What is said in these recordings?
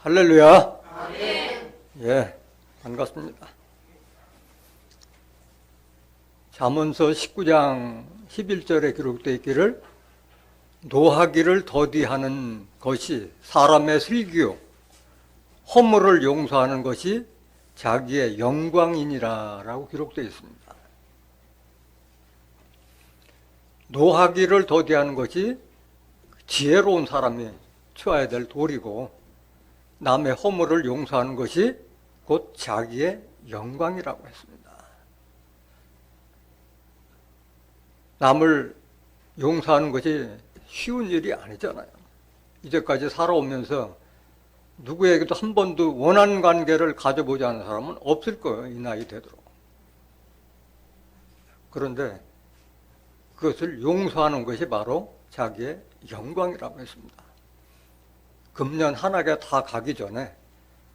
할렐루야. 아멘. 예, 반갑습니다. 잠언서 19장 11절에 기록되어 있기를 노하기를 더디하는 것이 사람의 슬기요 허물을 용서하는 것이 자기의 영광이니라 라고 기록되어 있습니다. 노하기를 더디하는 것이 지혜로운 사람이 취해야 될 도리고 남의 허물을 용서하는 것이 곧 자기의 영광이라고 했습니다. 남을 용서하는 것이 쉬운 일이 아니잖아요. 이제까지 살아오면서 누구에게도 한 번도 원한 관계를 가져보지 않은 사람은 없을 거예요. 이 나이 되도록. 그런데 그것을 용서하는 것이 바로 자기의 영광이라고 했습니다. 금년 한 해가 다 가기 전에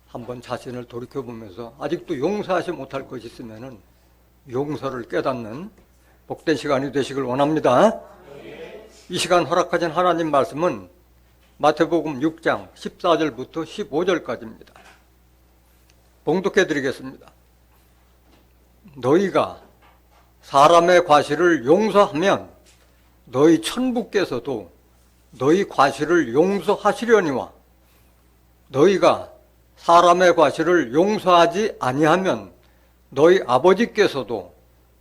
한번 자신을 돌이켜보면서 아직도 용서하지 못할 것이 있으면 용서를 깨닫는 복된 시간이 되시길 원합니다. 이 시간 허락하신 하나님 말씀은 마태복음 6장 14절부터 15절까지입니다. 봉독해 드리겠습니다. 너희가 사람의 과실을 용서하면 너희 천부께서도 너희 과실을 용서하시려니와 너희가 사람의 과실을 용서하지 아니하면 너희 아버지께서도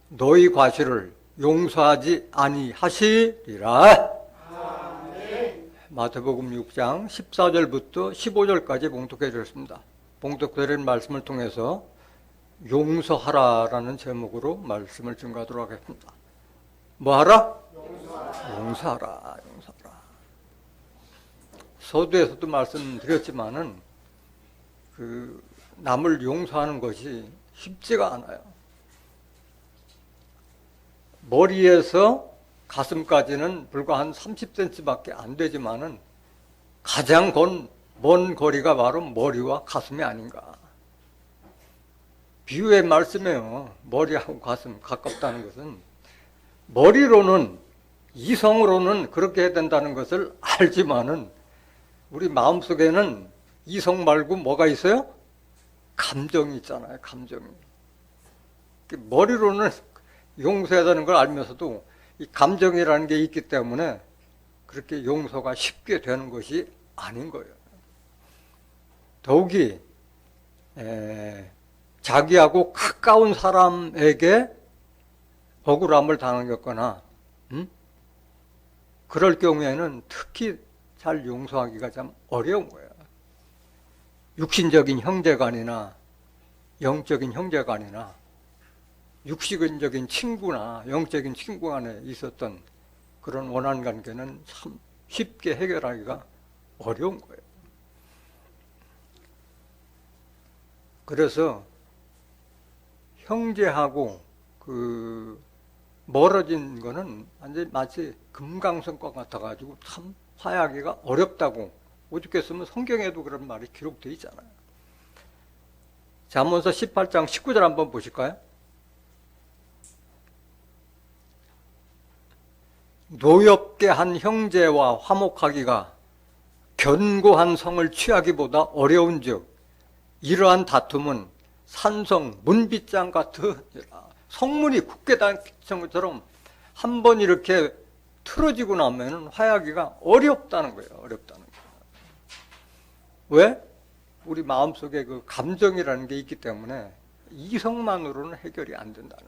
너희 과실을 용서하지 아니하시리라. 아멘. 마태복음 6장 14절부터 15절까지 봉독해 주셨습니다. 봉독드린 말씀을 통해서 용서하라라는 제목으로 말씀을 증거하도록 하겠습니다. 뭐하라? 용서하라. 용서하라. 서두에서도 말씀드렸지만은 남을 용서하는 것이 쉽지가 않아요. 머리에서 가슴까지는 불과 한 30cm밖에 안 되지만은 가장 먼 거리가 바로 머리와 가슴이 아닌가. 비유의 말씀이에요. 머리하고 가슴 가깝다는 것은 머리로는 이성으로는 그렇게 해야 된다는 것을 알지만은 우리 마음속에는 이성 말고 뭐가 있어요? 감정이 있잖아요. 감정이. 머리로는 용서해야 되는 걸 알면서도 이 감정이라는 게 있기 때문에 그렇게 용서가 쉽게 되는 것이 아닌 거예요. 더욱이 자기하고 가까운 사람에게 억울함을 당하거나 그럴 경우에는 특히 잘 용서하기가 참 어려운 거예요. 육신적인 형제간이나 영적인 형제간이나 육신적인 친구나 영적인 친구 간에 있었던 그런 원한 관계는 참 쉽게 해결하기가 어려운 거예요. 그래서 형제하고 멀어진 거는 완전히 마치 금강석과 같아가지고 참 화해하기가 어렵다고 오죽 했으면 성경에도 그런 말이 기록되어 있잖아요. 잠언서 18장 19절 한번 보실까요? 노엽게 한 형제와 화목하기가 견고한 성을 취하기보다 어려운즉 이러한 다툼은 산성 문빗장 같으니라. 성문이 굳게 닫힌 것처럼 한 번 이렇게 틀어지고 나면 화해하기가 어렵다는 거예요. 어렵다는 거예요. 왜? 우리 마음속에 그 감정이라는 게 있기 때문에 이성만으로는 해결이 안 된다는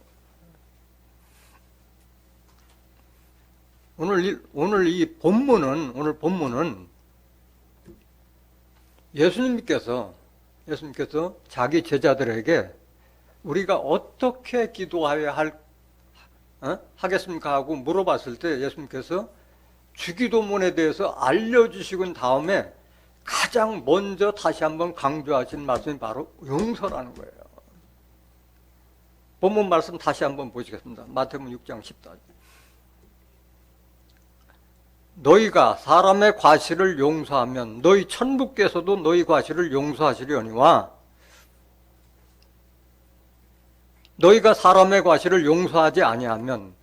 거예요. 오늘 본문은 예수님께서 자기 제자들에게 우리가 어떻게 기도해야 하겠습니까? 하고 물어봤을 때 예수님께서 주기도문에 대해서 알려주시고 다음에 가장 먼저 다시 한번 강조하신 말씀이 바로 용서라는 거예요. 본문 말씀 다시 한번 보시겠습니다. 마태복음 6장 14절. 너희가 사람의 과실을 용서하면 너희 천부께서도 너희 과실을 용서하시려니와 너희가 사람의 과실을 용서하지 아니하면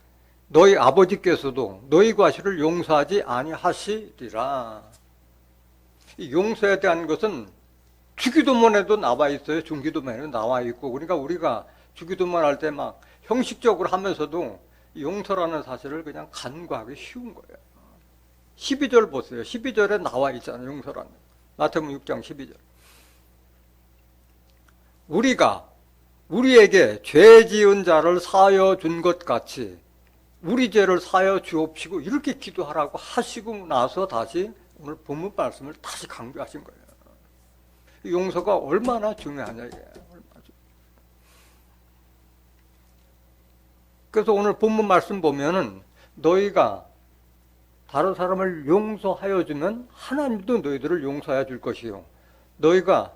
너희 아버지께서도 너희 과실을 용서하지 아니하시리라. 이 용서에 대한 것은 주기도문에도 나와 있어요. 중기도문에도 나와 있고. 그러니까 우리가 주기도문 할 때 막 형식적으로 하면서도 용서라는 사실을 그냥 간과하기 쉬운 거예요. 12절 보세요. 12절에 나와 있잖아요. 용서라는. 마태복음 6장 12절. 우리가 우리에게 죄 지은 자를 사하여 준 것 같이 우리 죄를 사하여 주옵시고 이렇게 기도하라고 하시고 나서 다시 오늘 본문 말씀을 다시 강조하신 거예요. 용서가 얼마나 중요하냐 이게. 그래서 오늘 본문 말씀 보면은 너희가 다른 사람을 용서하여 주면 하나님도 너희들을 용서해 줄 것이요. 너희가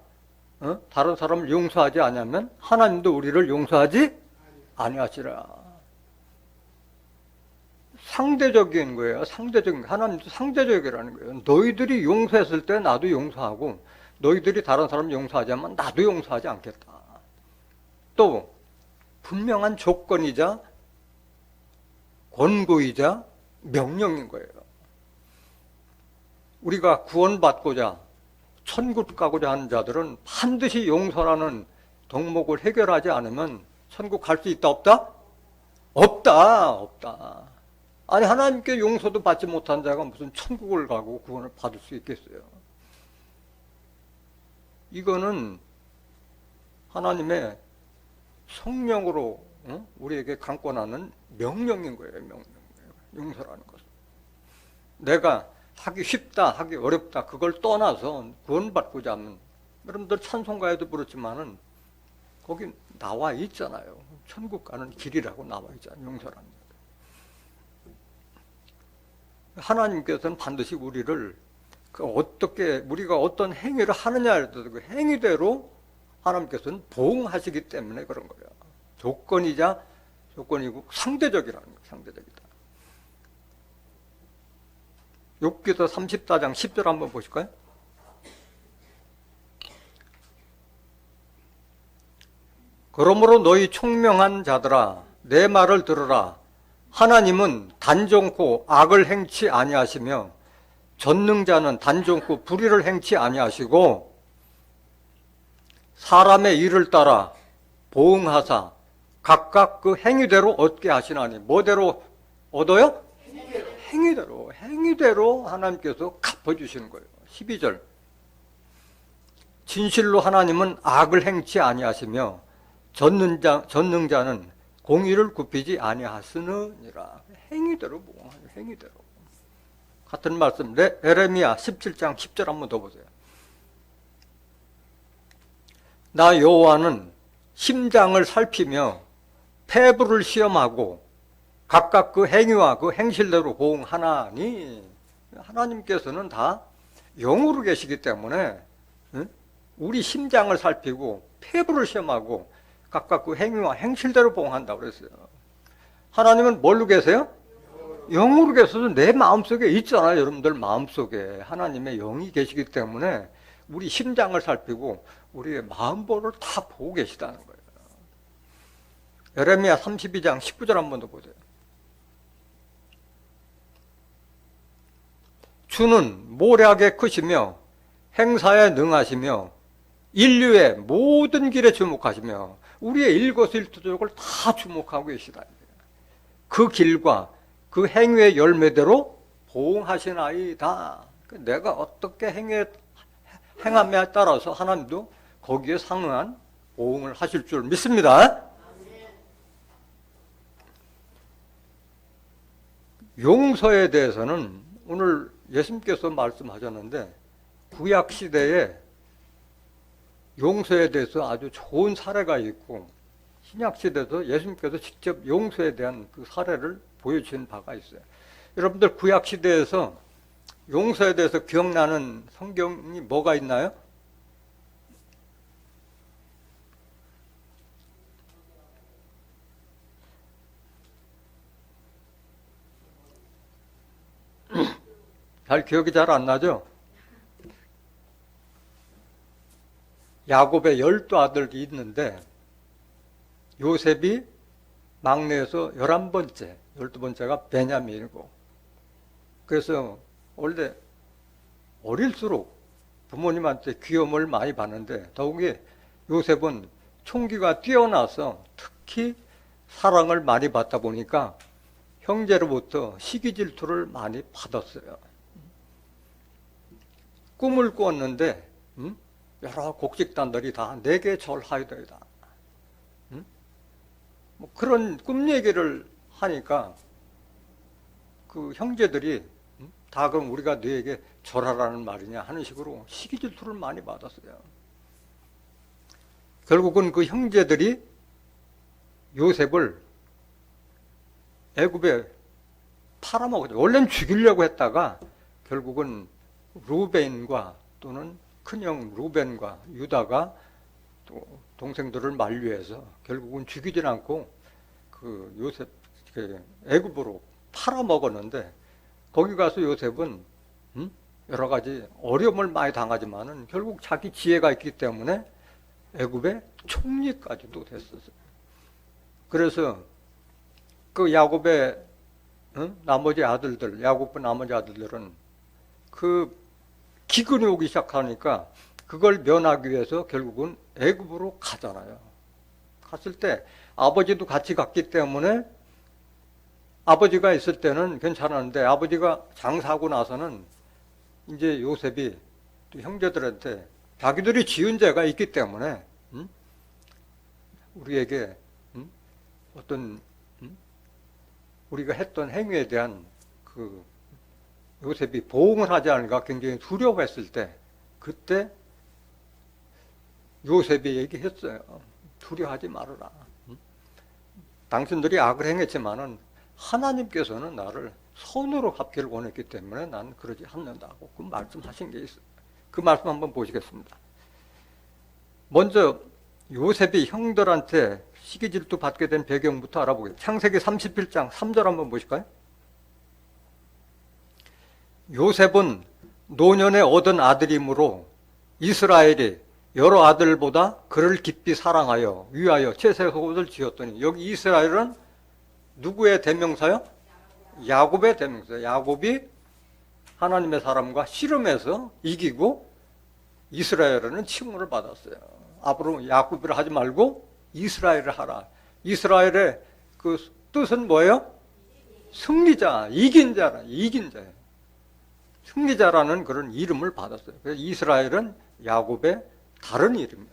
다른 사람을 용서하지 않으면 하나님도 우리를 용서하지 아니하시라. 상대적인 거예요. 상대적인 거. 하나님도 상대적이라는 거예요. 너희들이 용서했을 때 나도 용서하고 너희들이 다른 사람 용서하지 않으면 나도 용서하지 않겠다. 또 분명한 조건이자 권고이자 명령인 거예요. 우리가 구원받고자 천국 가고자 하는 자들은 반드시 용서라는 덕목을 해결하지 않으면 천국 갈 수 있다 없다? 없다. 없다. 아니 하나님께 용서도 받지 못한 자가 무슨 천국을 가고 구원을 받을 수 있겠어요? 이거는 하나님의 성령으로 우리에게 강권하는 명령인 거예요. 명령. 용서라는 것은. 내가 하기 쉽다, 하기 어렵다 그걸 떠나서 구원받고자 하면 여러분들 찬송가에도 그렇지만은 거기 나와 있잖아요. 천국 가는 길이라고 나와 있잖아요. 용서라는 것. 하나님께서는 반드시 우리를 어떻게 우리가 어떤 행위를 하느냐에 따라서 그 행위대로 하나님께서는 보응하시기 때문에 그런 거예요. 조건이자 조건이고 상대적이라는 거예요. 상대적이다. 욥기서 34장 10절 한번 보실까요? 그러므로 너희 총명한 자들아 내 말을 들으라. 하나님은 단정코 악을 행치 아니하시며 전능자는 단정코 불의를 행치 아니하시고 사람의 일을 따라 보응하사 각각 그 행위대로 얻게 하시나니. 뭐대로 얻어요? 행위대로 하나님께서 갚아주시는 거예요. 12절. 진실로 하나님은 악을 행치 아니하시며 전능자는 공의를 굽히지 아니하시느니라. 행위대로 보응하죠. 행위대로. 같은 말씀 에레미야 17장 10절 한번 더 보세요. 나 여호와는 심장을 살피며 폐부를 시험하고 각각 그 행위와 그 행실대로 보응하나니. 하나님께서는 다 영으로 계시기 때문에 우리 심장을 살피고 폐부를 시험하고 각각 그 행위와 행실대로 보응한다고 그랬어요. 하나님은 뭘로 계세요? 영으로 계셔서 내 마음속에 있잖아요. 여러분들 마음속에 하나님의 영이 계시기 때문에 우리 심장을 살피고 우리의 마음보를 다 보고 계시다는 거예요. 에레미야 32장 19절 한번 더 보세요. 주는 모략에 크시며 행사에 능하시며 인류의 모든 길에 주목하시며 우리의 일거수일투족을 다 주목하고 계시다. 그 길과 그 행위의 열매대로 보응하시나이다. 내가 어떻게 행함에 따라서 하나님도 거기에 상응한 보응을 하실 줄 믿습니다. 용서에 대해서는 오늘 예수님께서 말씀하셨는데 구약시대에 용서에 대해서 아주 좋은 사례가 있고 신약시대에서 예수님께서 직접 용서에 대한 그 사례를 보여주신 바가 있어요. 여러분들 구약시대에서 용서에 대해서 기억나는 성경이 뭐가 있나요? 기억이 잘 안 나죠? 야곱의 12아들이 있는데 요셉이 막내에서 11번째, 12번째가 베냐민이고, 그래서 원래 어릴수록 부모님한테 귀염을 많이 받는데 더욱이 요셉은 총기가 뛰어나서 특히 사랑을 많이 받다 보니까 형제로부터 시기 질투를 많이 받았어요. 꿈을 꾸었는데 여러 곡식단들이 다 내게 절하이더이다. 뭐 그런 꿈 얘기를 하니까 그 형제들이 다 그럼 우리가 너에게 절하라는 말이냐 하는 식으로 시기 질투를 많이 받았어요. 결국은 그 형제들이 요셉을 애굽에 팔아먹었죠. 원래는 죽이려고 했다가 결국은 루벤과 또는 큰형 루벤과 유다가 또 동생들을 만류해서 결국은 죽이진 않고 그 요셉 애굽으로 팔아먹었는데 거기 가서 요셉은 여러 가지 어려움을 많이 당하지만은 결국 자기 지혜가 있기 때문에 애굽의 총리까지도 됐었어요. 그래서 그 야곱의 나머지 아들들, 야곱의 나머지 아들들은 그 기근이 오기 시작하니까 그걸 면하기 위해서 결국은 애굽으로 가잖아요. 갔을 때 아버지도 같이 갔기 때문에 아버지가 있을 때는 괜찮았는데 아버지가 장사하고 나서는 이제 요셉이 또 형제들한테 자기들이 지은 죄가 있기 때문에 우리에게 어떤 우리가 했던 행위에 대한 그 요셉이 보응을 하지 않을까 굉장히 두려워했을 때 그때 요셉이 얘기했어요. 두려워하지 말아라. 당신들이 악을 행했지만은 하나님께서는 나를 선으로 갚기를 원했기 때문에 난 그러지 않는다고 그 말씀하신 게 있어요. 그 말씀 한번 보시겠습니다. 먼저 요셉이 형들한테 시기질투 받게 된 배경부터 알아보겠습니다. 창세기 31장 3절 한번 보실까요? 요셉은 노년에 얻은 아들이므로 이스라엘이 여러 아들보다 그를 깊이 사랑하여 위하여 채색옷을 지었더니 여기 이스라엘은 누구의 대명사요? 야곱의 대명사요. 야곱이 하나님의 사람과 씨름해서 이기고 이스라엘은 칭호를 받았어요. 앞으로 야곱이라 하지 말고 이스라엘을 하라. 이스라엘의 그 뜻은 뭐예요? 승리자, 이긴 자라, 이긴 자예요. 승리자라는 그런 이름을 받았어요. 그래서 이스라엘은 야곱의 다른 이름이에요.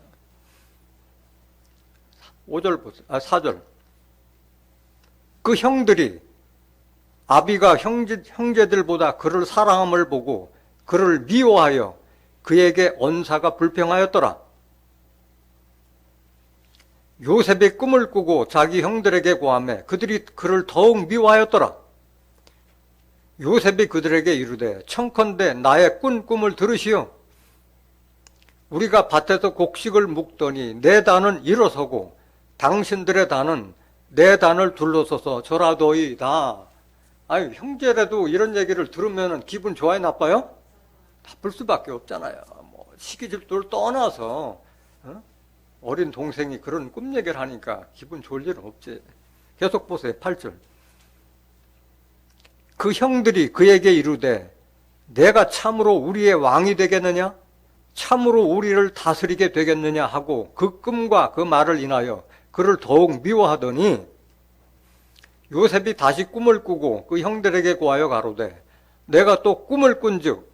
5절 보세요. 4절. 그 형들이 아비가 형제들보다 그를 사랑함을 보고 그를 미워하여 그에게 언사가 불평하였더라. 요셉이 꿈을 꾸고 자기 형들에게 고하매 그들이 그를 더욱 미워하였더라. 요셉이 그들에게 이르되 청컨대 나의 꾼 꿈을 들으시오. 우리가 밭에서 곡식을 묵더니 내 단은 일어서고 당신들의 단은 내 단을 둘러서서 절하더이다. 아니 형제라도 이런 얘기를 들으면 기분 좋아요, 나빠요? 나쁠 수밖에 없잖아요. 뭐 시기질투를 떠나서 어린 동생이 그런 꿈 얘기를 하니까 기분 좋을 일은 없지. 계속 보세요. 8절. 그 형들이 그에게 이르되 내가 참으로 우리의 왕이 되겠느냐? 참으로 우리를 다스리게 되겠느냐 하고 그 꿈과 그 말을 인하여 그를 더욱 미워하더니 요셉이 다시 꿈을 꾸고 그 형들에게 고하여 가로되 내가 또 꿈을 꾼즉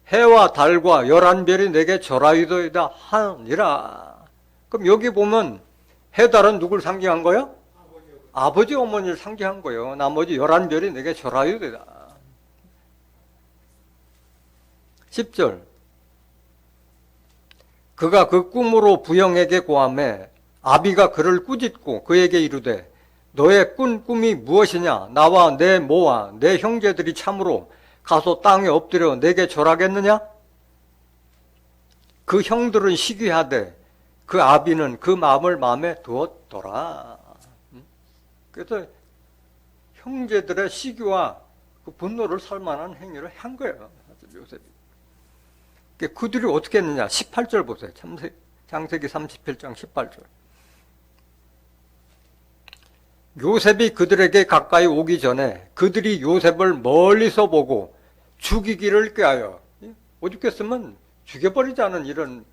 해와 달과 11별이 내게 절하이더이다 하니라. 그럼 여기 보면 해, 달은 누굴 상징한 거예요? 아버지 어머니를 상징한 거예요. 나머지 11별이 내게 절하이더이다. 10절. 그가 그 꿈으로 부형에게 고하매 아비가 그를 꾸짖고 그에게 이르되 너의 꾼 꿈이 무엇이냐? 나와 내 모와 내 형제들이 참으로 가서 땅에 엎드려 내게 절하겠느냐? 그 형들은 시기하되 그 아비는 그 마음을 마음에 두었더라. 그래서 형제들의 시기와 그 분노를 살 만한 행위를 한 거예요. 요셉이. 그들이 어떻게 했느냐? 18절 보세요. 창세기 37장 18절. 요셉이 그들에게 가까이 오기 전에 그들이 요셉을 멀리서 보고 죽이기를 꾀하여, 오죽했으면 죽여버리자는 이런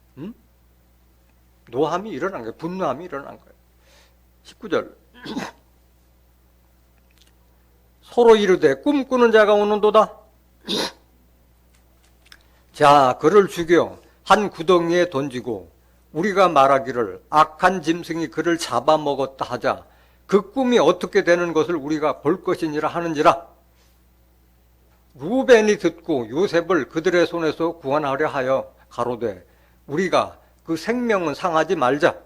노함이 일어난 거예요. 분노함이 일어난 거예요. 19절 서로 이르되 꿈꾸는 자가 오는도다. 자 그를 죽여 한 구덩이에 던지고 우리가 말하기를 악한 짐승이 그를 잡아먹었다 하자 그 꿈이 어떻게 되는 것을 우리가 볼 것이니라 하는지라. 루벤이 듣고 요셉을 그들의 손에서 구원하려 하여 가로되 우리가 그 생명은 상하지 말자.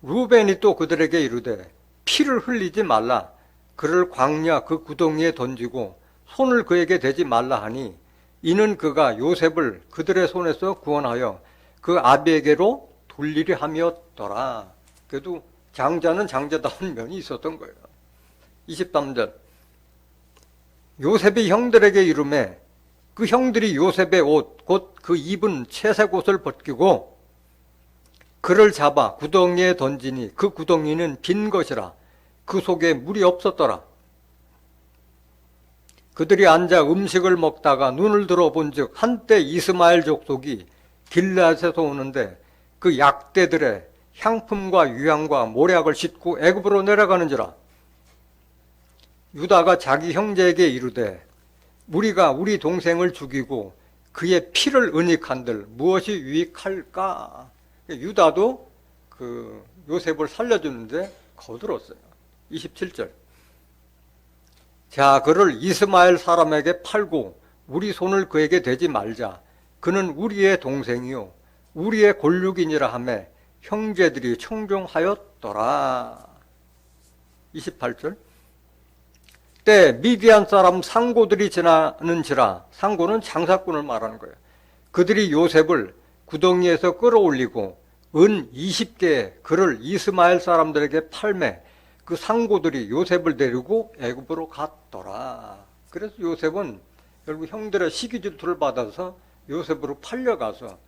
루벤이 또 그들에게 이르되 피를 흘리지 말라. 그를 광야 그 구덩이에 던지고 손을 그에게 대지 말라 하니 이는 그가 요셉을 그들의 손에서 구원하여 그 아비에게로 돌리려 함이었더라. 그래도 장자는 장자다운 면이 있었던 거예요. 23절 요셉이 형들에게 이르매 그 형들이 요셉의 옷 곧 그 입은 채색 옷을 벗기고 그를 잡아 구덩이에 던지니 그 구덩이는 빈 것이라 그 속에 물이 없었더라. 그들이 앉아 음식을 먹다가 눈을 들어본 즉 한때 이스마엘 족속이 길앗에서 오는데 그 약대들의 향품과 유향과 모략을 싣고 애굽으로 내려가는지라. 유다가 자기 형제에게 이르되 우리가 우리 동생을 죽이고 그의 피를 은닉한들 무엇이 유익할까. 유다도 그 요셉을 살려주는데 거들었어요. 27절 자 그를 이스마엘 사람에게 팔고 우리 손을 그에게 대지 말자. 그는 우리의 동생이요 우리의 골육이니라 하며 형제들이 청종하였더라. 28절 때 미디안 사람 상고들이 지나는지라. 상고는 장사꾼을 말하는 거예요. 그들이 요셉을 구덩이에서 끌어올리고 은 20개의 그를 이스마엘 사람들에게 팔매 그 상고들이 요셉을 데리고 애굽으로 갔더라. 그래서 요셉은 결국 형들의 시기 질투를 받아서 요셉으로 팔려가서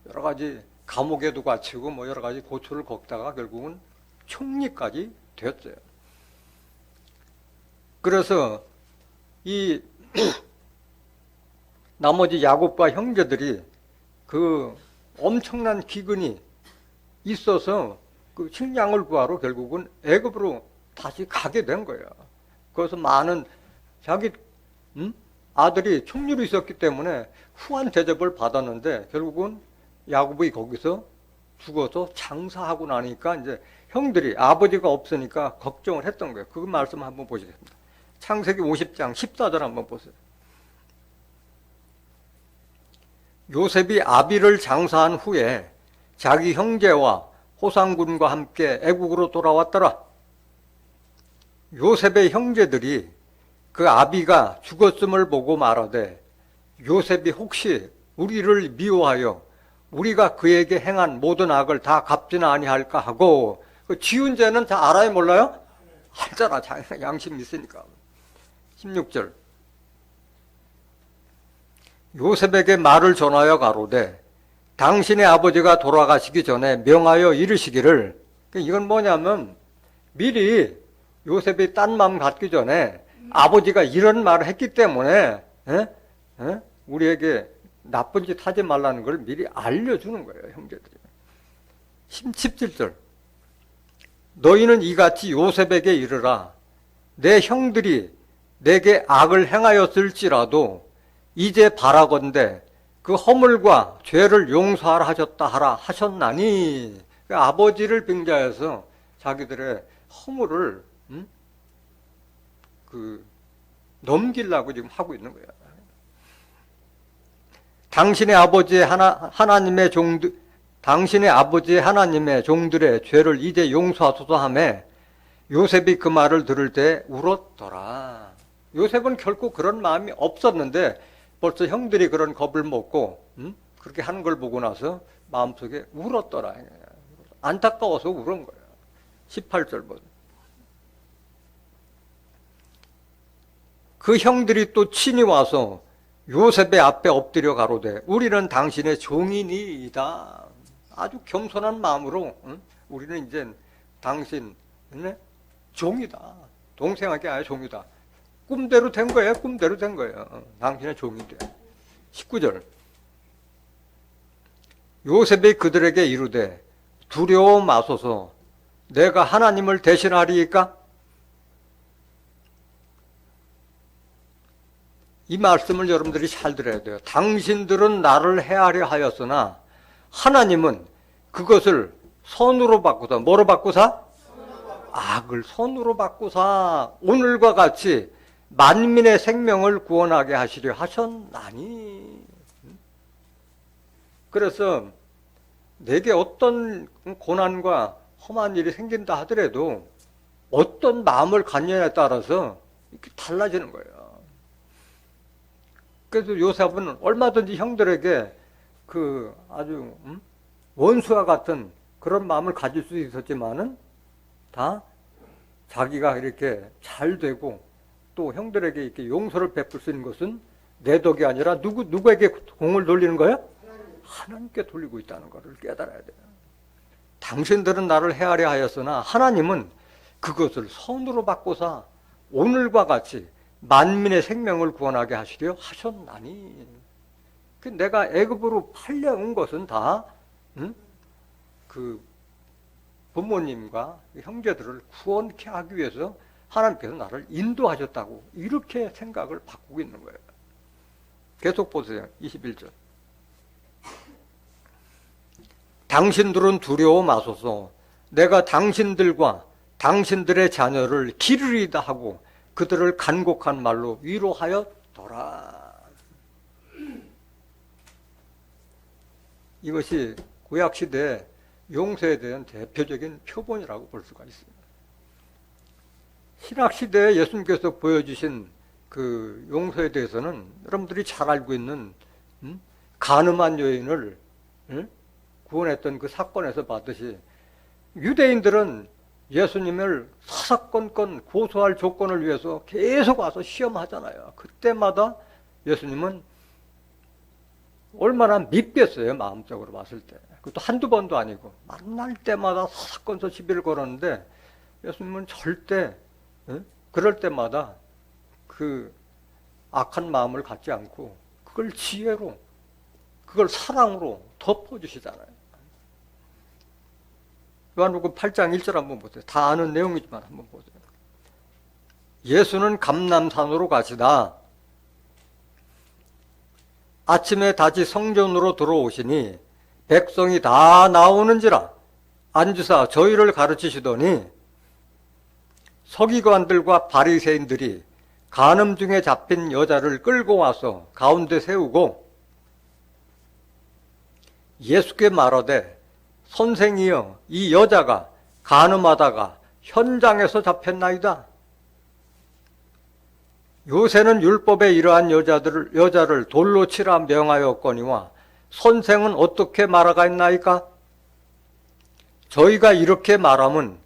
여러 가지 감옥에도 갇히고 뭐 여러 가지 고초를 겪다가 결국은 총리까지 되었어요. 그래서 이 나머지 야곱과 형제들이 그 엄청난 기근이 있어서 그 식량을 구하러 결국은 애굽으로 다시 가게 된 거예요. 그래서 많은 자기 아들이 총리로 있었기 때문에 후한 대접을 받았는데 결국은 야곱이 거기서 죽어서 장사하고 나니까 이제 형들이 아버지가 없으니까 걱정을 했던 거예요. 그 말씀 한번 보시겠습니다. 창세기 50장 14절 한번 보세요. 요셉이 아비를 장사한 후에 자기 형제와 호상군과 함께 애국으로 돌아왔더라. 요셉의 형제들이 그 아비가 죽었음을 보고 말하되 요셉이 혹시 우리를 미워하여 우리가 그에게 행한 모든 악을 다 갚지는 아니할까 하고 그 지은 죄는 다 알아요 몰라요? 알잖아. 자기가 양심 있으니까. 16절 요셉에게 말을 전하여 가로되 당신의 아버지가 돌아가시기 전에 명하여 이르시기를. 이건 뭐냐면 미리 요셉이 딴 마음 갖기 전에 아버지가 이런 말을 했기 때문에 우리에게 나쁜 짓 하지 말라는 걸 미리 알려주는 거예요. 형제들이. 17절 너희는 이같이 요셉에게 이르라. 내 형들이 내게 악을 행하였을지라도 이제 바라건대 그 허물과 죄를 용서하라 하셨다 하라 하셨나니. 아버지를 빙자해서 자기들의 허물을 넘기려고 지금 하고 있는 거예요. 당신의 아버지의 하나님의 종들의 죄를 이제 용서하소서 하며 요셉이 그 말을 들을 때 울었더라. 요셉은 결코 그런 마음이 없었는데 벌써 형들이 그런 겁을 먹고 그렇게 하는 걸 보고 나서 마음속에 울었더라. 안타까워서 울은 거예요. 18절 보세요. 그 형들이 또 친히 와서 요셉의 앞에 엎드려 가로되 우리는 당신의 종이니이다. 아주 겸손한 마음으로 우리는 이제 당신 종이다. 동생에게 아예 종이다. 꿈대로 된 거예요. 꿈대로 된 거예요. 당신의 종이 돼. 19절 요셉이 그들에게 이르되 두려워 마소서 내가 하나님을 대신하리이까? 이 말씀을 여러분들이 잘 들어야 돼요. 당신들은 나를 해하려 하였으나 하나님은 그것을 선으로 바꾸사. 뭐로 바꾸사? 악을 선으로 바꾸사 오늘과 같이 만민의 생명을 구원하게 하시려 하셨나니. 그래서 내게 어떤 고난과 험한 일이 생긴다 하더라도 어떤 마음을 갖느냐에 따라서 이렇게 달라지는 거예요. 그래서 요셉은 얼마든지 형들에게 그 아주 원수와 같은 그런 마음을 가질 수 있었지만은 다 자기가 이렇게 잘 되고 또 형들에게 이렇게 용서를 베풀 수 있는 것은 내 덕이 아니라 누구에게 공을 돌리는 거야? 하나님께 돌리고 있다는 것을 깨달아야 돼요. 당신들은 나를 헤아려 하였으나 하나님은 그것을 선으로 바꾸사 오늘과 같이 만민의 생명을 구원하게 하시려 하셨나니. 내가 애굽으로 팔려온 것은 다 그 부모님과 형제들을 구원케 하기 위해서 하나님께서 나를 인도하셨다고 이렇게 생각을 바꾸고 있는 거예요. 계속 보세요. 21절. 당신들은 두려워 마소서 내가 당신들과 당신들의 자녀를 기르리다 하고 그들을 간곡한 말로 위로하였더라. 이것이 구약시대 용서에 대한 대표적인 표본이라고 볼 수가 있습니다. 신약시대에 예수님께서 보여주신 그 용서에 대해서는 여러분들이 잘 알고 있는 간음한 여인을 구원했던 그 사건에서 봤듯이 유대인들은 예수님을 사사건건 고소할 조건을 위해서 계속 와서 시험하잖아요. 그때마다 예수님은 얼마나 밉겠어요, 마음적으로 봤을 때. 그것도 한두 번도 아니고 만날 때마다 사사건서 시비를 걸었는데 예수님은 절대 그럴 때마다 그 악한 마음을 갖지 않고 그걸 지혜로, 그걸 사랑으로 덮어주시잖아요. 요한복음 8장 1절 한번 보세요. 다 아는 내용이지만 한번 보세요. 예수는 감람산으로 가시다 아침에 다시 성전으로 들어오시니 백성이 다 나오는지라 앉으사 저희를 가르치시더니 서기관들과 바리새인들이 간음 중에 잡힌 여자를 끌고 와서 가운데 세우고 예수께 말하되 선생이여 이 여자가 간음하다가 현장에서 잡혔나이다. 요새는 율법에 이러한 여자를 돌로 치라 명하였거니와 선생은 어떻게 말하겠나이까? 저희가 이렇게 말함은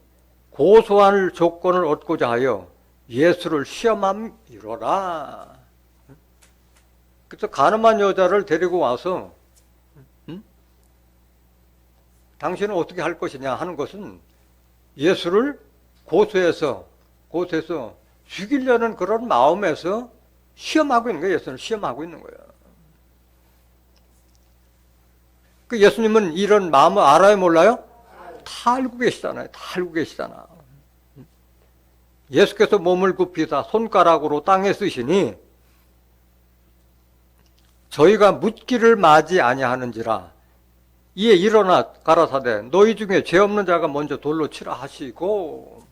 고소할 조건을 얻고자 하여 예수를 시험함이로라. 그래서 간음한 여자를 데리고 와서 당신은 어떻게 할 것이냐 하는 것은 예수를 고소해서 죽이려는 그런 마음에서 시험하고 있는 거예요. 예수를 시험하고 있는 거예요. 그 예수님은 이런 마음을 알아요, 몰라요? 다 알고 계시잖아요. 다 알고 계시잖아. 예수께서 몸을 굽히사 손가락으로 땅에 쓰시니 저희가 묻기를 마지 아니하는지라 이에 일어나 가라사대 너희 중에 죄 없는 자가 먼저 돌로 치라 하시고.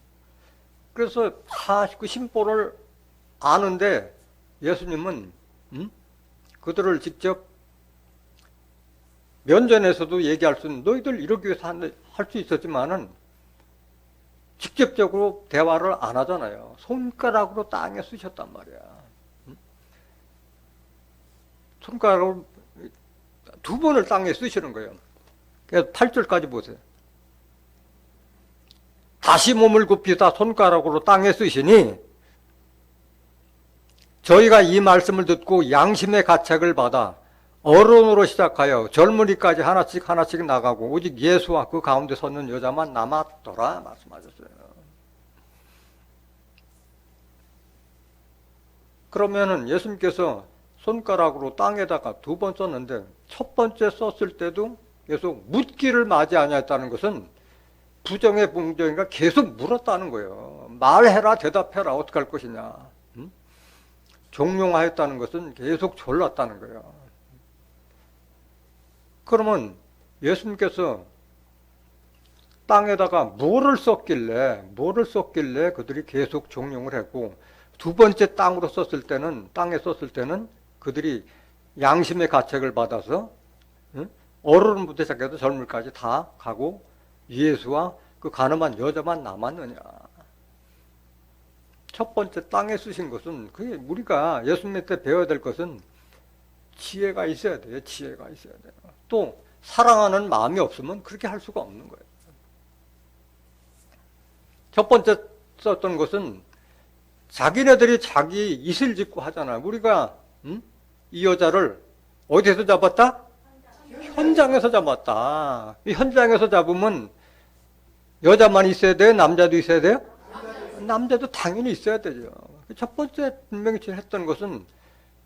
그래서 다 그 심보를 아는데 예수님은 그들을 직접 면전에서도 얘기할 수 있는, 너희들 이러기 위해서 할 수 있었지만은 직접적으로 대화를 안 하잖아요. 손가락으로 땅에 쓰셨단 말이야. 손가락으로 2번을 땅에 쓰시는 거예요. 그래서 8절까지 보세요. 다시 몸을 굽히다 손가락으로 땅에 쓰시니 저희가 이 말씀을 듣고 양심의 가책을 받아 어른으로 시작하여 젊은이까지 하나씩 나가고 오직 예수와 그 가운데 섰는 여자만 남았더라 말씀하셨어요. 그러면은 예수님께서 손가락으로 땅에다가 2번 썼는데 첫 번째 썼을 때도 계속 묻기를 마지 아니했다는 것은 부정의 봉정이가 계속 물었다는 거예요. 말해라, 대답해라, 어떻게 할 것이냐. 종용하였다는 것은 계속 졸랐다는 거예요. 그러면 예수님께서 땅에다가 뭐를 썼길래 그들이 계속 종용을 했고, 두 번째 땅으로 썼을 때는, 땅에 썼을 때는 그들이 양심의 가책을 받아서 어른부터 시작해서 젊을까지 다 가고 예수와 그 가늠한 여자만 남았느냐. 첫 번째 땅에 쓰신 것은, 그게 우리가 예수님한테 배워야 될 것은 지혜가 있어야 돼요. 지혜가 있어야 돼요. 또 사랑하는 마음이 없으면 그렇게 할 수가 없는 거예요. 첫 번째 썼던 것은 자기네들이 자기 이슬 짓고 하잖아요. 우리가 이 여자를 어디서 잡았다? 현장에서 잡았다. 이 현장에서 잡으면 여자만 있어야 돼요? 남자도 있어야 돼요? 남자도 당연히 있어야 되죠. 첫 번째 분명히 했던 것은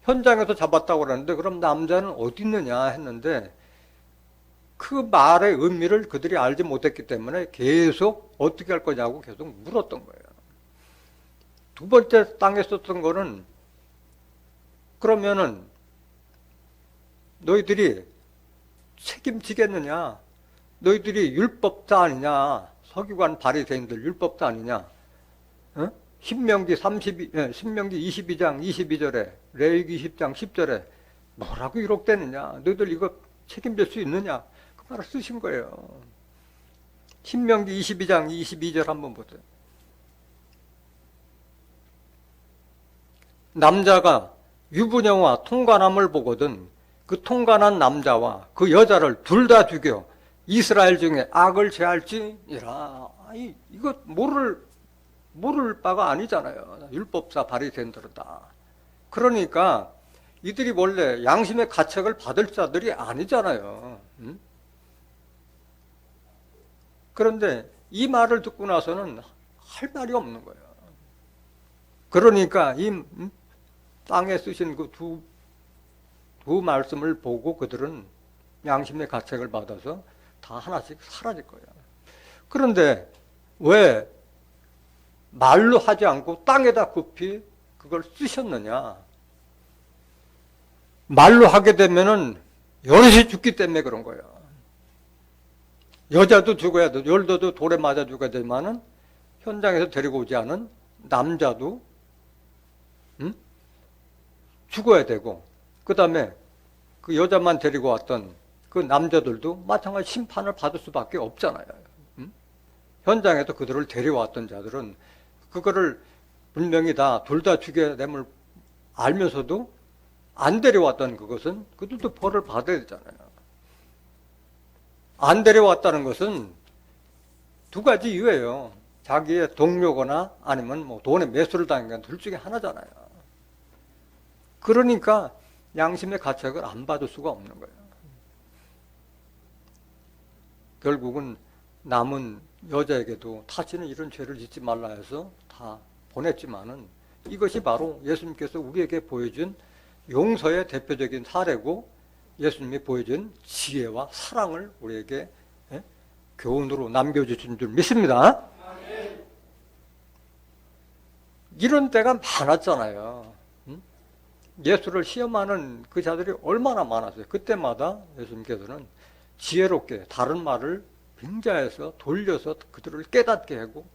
현장에서 잡았다고 그러는데, 그럼 남자는 어디 있느냐 했는데, 그 말의 의미를 그들이 알지 못했기 때문에 계속 어떻게 할 거냐고 계속 물었던 거예요. 두 번째 땅에 썼던 거는, 그러면은 너희들이 책임지겠느냐? 너희들이 율법자 아니냐? 서기관 바리새인들 율법자 아니냐? 신명기 22장 22절에, 레위기 10장 10절에 뭐라고 기록되느냐? 너희들 이거 책임질 수 있느냐? 그 말을 쓰신 거예요. 신명기 22장 22절 한번 보세요. 남자가 유부녀와 통관함을 보거든 그 통관한 남자와 그 여자를 둘 다 죽여 이스라엘 중에 악을 제할지니라. 이거 모를 바가 아니잖아요. 율법사 바리새인들은 다. 그러니까 이들이 원래 양심의 가책을 받을 자들이 아니잖아요. 그런데 이 말을 듣고 나서는 할 말이 없는 거예요. 그러니까 이 땅에 쓰신 그 두 말씀을 보고 그들은 양심의 가책을 받아서 다 하나씩 사라질 거예요. 그런데 왜 말로 하지 않고 땅에다 급히 그걸 쓰셨느냐? 말로 하게 되면은 여럿이 죽기 때문에 그런 거예요. 여자도 죽어야 돼. 열도도 돌에 맞아 죽어야 되지만은 현장에서 데리고 오지 않은 남자도 죽어야 되고, 그 다음에 그 여자만 데리고 왔던 그 남자들도 마찬가지 심판을 받을 수밖에 없잖아요. 현장에서 그들을 데려왔던 자들은 그거를 분명히 둘 다 죽여야 됨을 알면서도 안 데려왔던 그것은 그들도 벌을 받아야 되잖아요. 안 데려왔다는 것은 두 가지 이유예요. 자기의 동료거나 아니면 뭐 돈에 매수를 당한 건 둘 중에 하나잖아요. 그러니까 양심의 가책을 안 받을 수가 없는 거예요. 결국은 남은 여자에게도 다시는 이런 죄를 짓지 말라 해서 다 보냈지만은 이것이 바로 예수님께서 우리에게 보여준 용서의 대표적인 사례고, 예수님이 보여준 지혜와 사랑을 우리에게 교훈으로 남겨주신 줄 믿습니다. 이런 때가 많았잖아요. 예수를 시험하는 그 자들이 얼마나 많았어요. 그때마다 예수님께서는 지혜롭게 다른 말을 빙자해서 돌려서 그들을 깨닫게 하고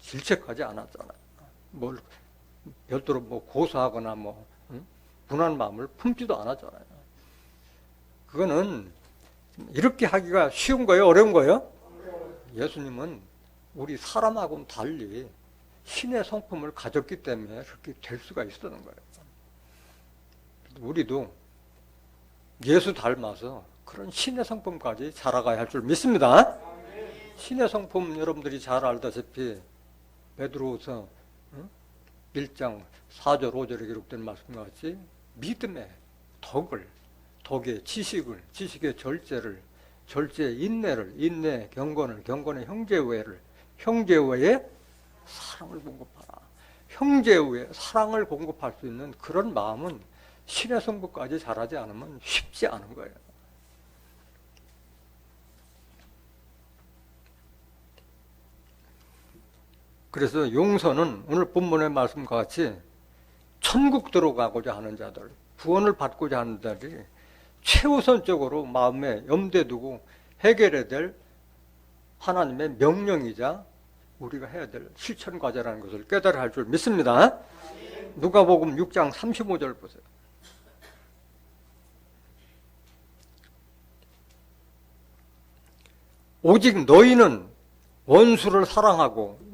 질책하지 않았잖아요. 뭘 별도로 뭐 고소하거나 분한 마음을 품지도 않았잖아요. 그거는 이렇게 하기가 쉬운 거예요? 어려운 거예요? 예수님은 우리 사람하고는 달리 신의 성품을 가졌기 때문에 그렇게 될 수가 있었던 거예요. 우리도 예수 닮아서 그런 신의 성품까지 자라가야 할 줄 믿습니다. 신의 성품 여러분들이 잘 알다시피 베드로후서 1장 4절 5절에 기록된 말씀과 같이 믿음의 덕의 지식을, 지식의 절제의 인내를, 인내 경건을, 경건의 형제우애를, 형제우애에 사랑을 공급하라. 형제우애 사랑을 공급할 수 있는 그런 마음은 신의 성품까지 자라지 않으면 쉽지 않은 거예요. 그래서 용서는 오늘 본문의 말씀과 같이 천국 들어가고자 하는 자들, 구원을 받고자 하는 자들이 최우선적으로 마음에 염두에 두고 해결해야 될 하나님의 명령이자 우리가 해야 될 실천 과제라는 것을 깨달아야 할 줄 믿습니다. 누가복음 6장 35절 보세요. 오직 너희는 원수를 사랑하고,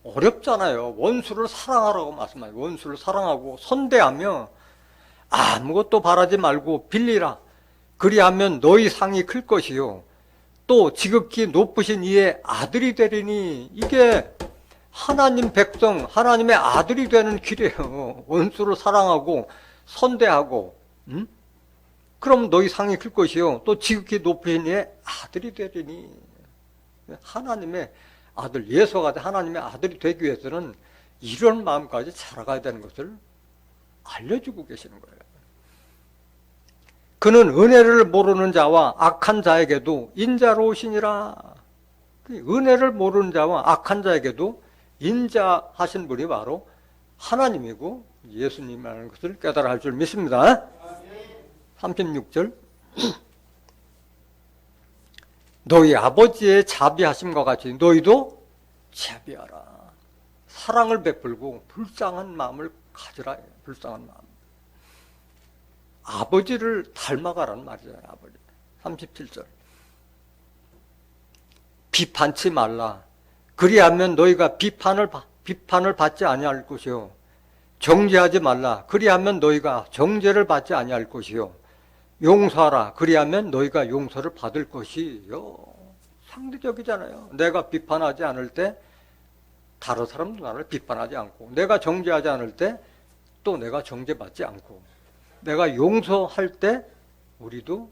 어렵잖아요. 원수를 사랑하라고 말씀하세요. 원수를 사랑하고 선대하며 아무것도 바라지 말고 빌리라. 그리하면 너희 상이 클 것이요 또 지극히 높으신 이의 아들이 되리니. 이게 하나님 백성, 하나님의 아들이 되는 길이에요. 원수를 사랑하고 선대하고, 그럼 너희 상이 클 것이요 또 지극히 높으신 이의 아들이 되리니. 하나님의 아들, 예수가 하나님의 아들이 되기 위해서는 이런 마음까지 자라가야 되는 것을 알려주고 계시는 거예요. 그는 은혜를 모르는 자와 악한 자에게도 인자로우시니라. 은혜를 모르는 자와 악한 자에게도 인자하신 분이 바로 하나님이고 예수님이라는 것을 깨달아 할 줄 믿습니다. 36절. 너희 아버지의 자비하심과 같이 너희도 자비하라. 사랑을 베풀고 불쌍한 마음을 가지라. 불쌍한 마음. 아버지를 닮아가라는 말이잖아요. 아버지. 37절. 비판치 말라. 그리하면 너희가 비판을 받지 아니할 것이요 정죄하지 말라. 그리하면 너희가 정죄를 받지 아니할 것이요 용서하라. 그리하면 너희가 용서를 받을 것이요. 상대적이잖아요. 내가 비판하지 않을 때 다른 사람도 나를 비판하지 않고, 내가 정죄하지 않을 때 또 내가 정죄받지 않고, 내가 용서할 때 우리도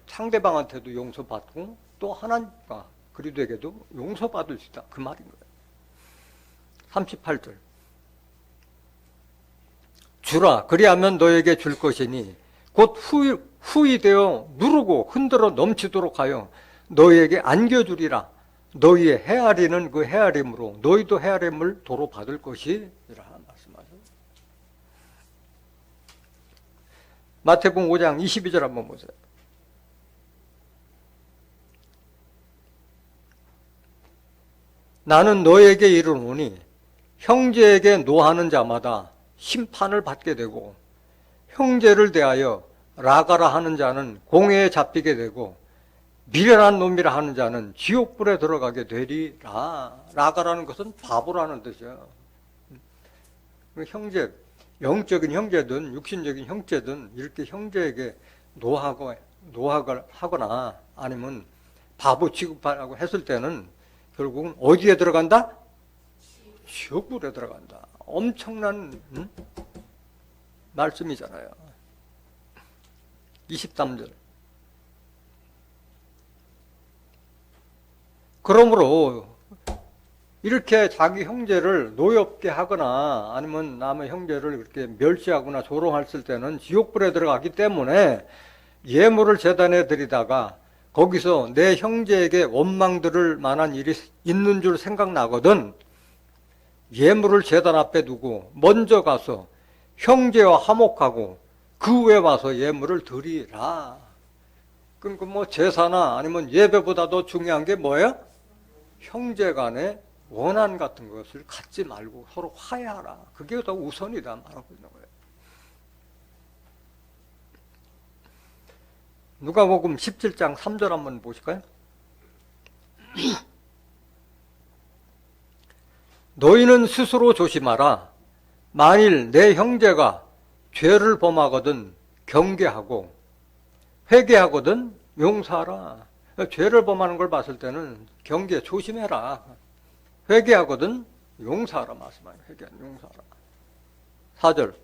상대방한테도 용서받고 또 하나님과 그리스도에게도 용서받을 수 있다. 그 말인 거예요. 38절. 주라. 그리하면 너에게 줄 것이니 곧 후이 되어 누르고 흔들어 넘치도록 하여 너희에게 안겨주리라. 너희의 헤아리는 그 헤아림으로 너희도 헤아림을 도로 받을 것이라 말씀하세요. 마태복음 5장 22절 한번 보세요. 나는 너에게 이르노니 형제에게 노하는 자마다 심판을 받게 되고 형제를 대하여 라가라 하는 자는 공회에 잡히게 되고 미련한 놈이라 하는 자는 지옥불에 들어가게 되리라. 라가라는 것은 바보라는 뜻이에요. 형제, 영적인 형제든 육신적인 형제든 이렇게 형제에게 노학을 하거나 아니면 바보 취급하라고 했을 때는 결국은 어디에 들어간다? 지옥불에 들어간다. 엄청난 말씀이잖아요. 23절. 그러므로 이렇게 자기 형제를 노엽게 하거나 아니면 남의 형제를 그렇게 멸시하거나 조롱했을 때는 지옥불에 들어가기 때문에 예물을 제단에 드리다가 거기서 내 형제에게 원망 들을 만한 일이 있는 줄 생각나거든 예물을 제단 앞에 두고 먼저 가서 형제와 화목하고 그 후에 와서 예물을 드리라. 그러니까 뭐 제사나 아니면 예배보다 더 중요한 게 뭐예요? 형제 간의 원한 같은 것을 갖지 말고 서로 화해하라. 그게 더 우선이다 말하고 있는 거예요. 누가복음 17장 3절 한번 보실까요? 너희는 스스로 조심하라. 만일 내 형제가 죄를 범하거든 경계하고 회개하거든 용서하라. 죄를 범하는 걸 봤을 때는 경계 조심해라. 회개하거든 용서하라 말씀하세요. 회개 용서하라. 4절.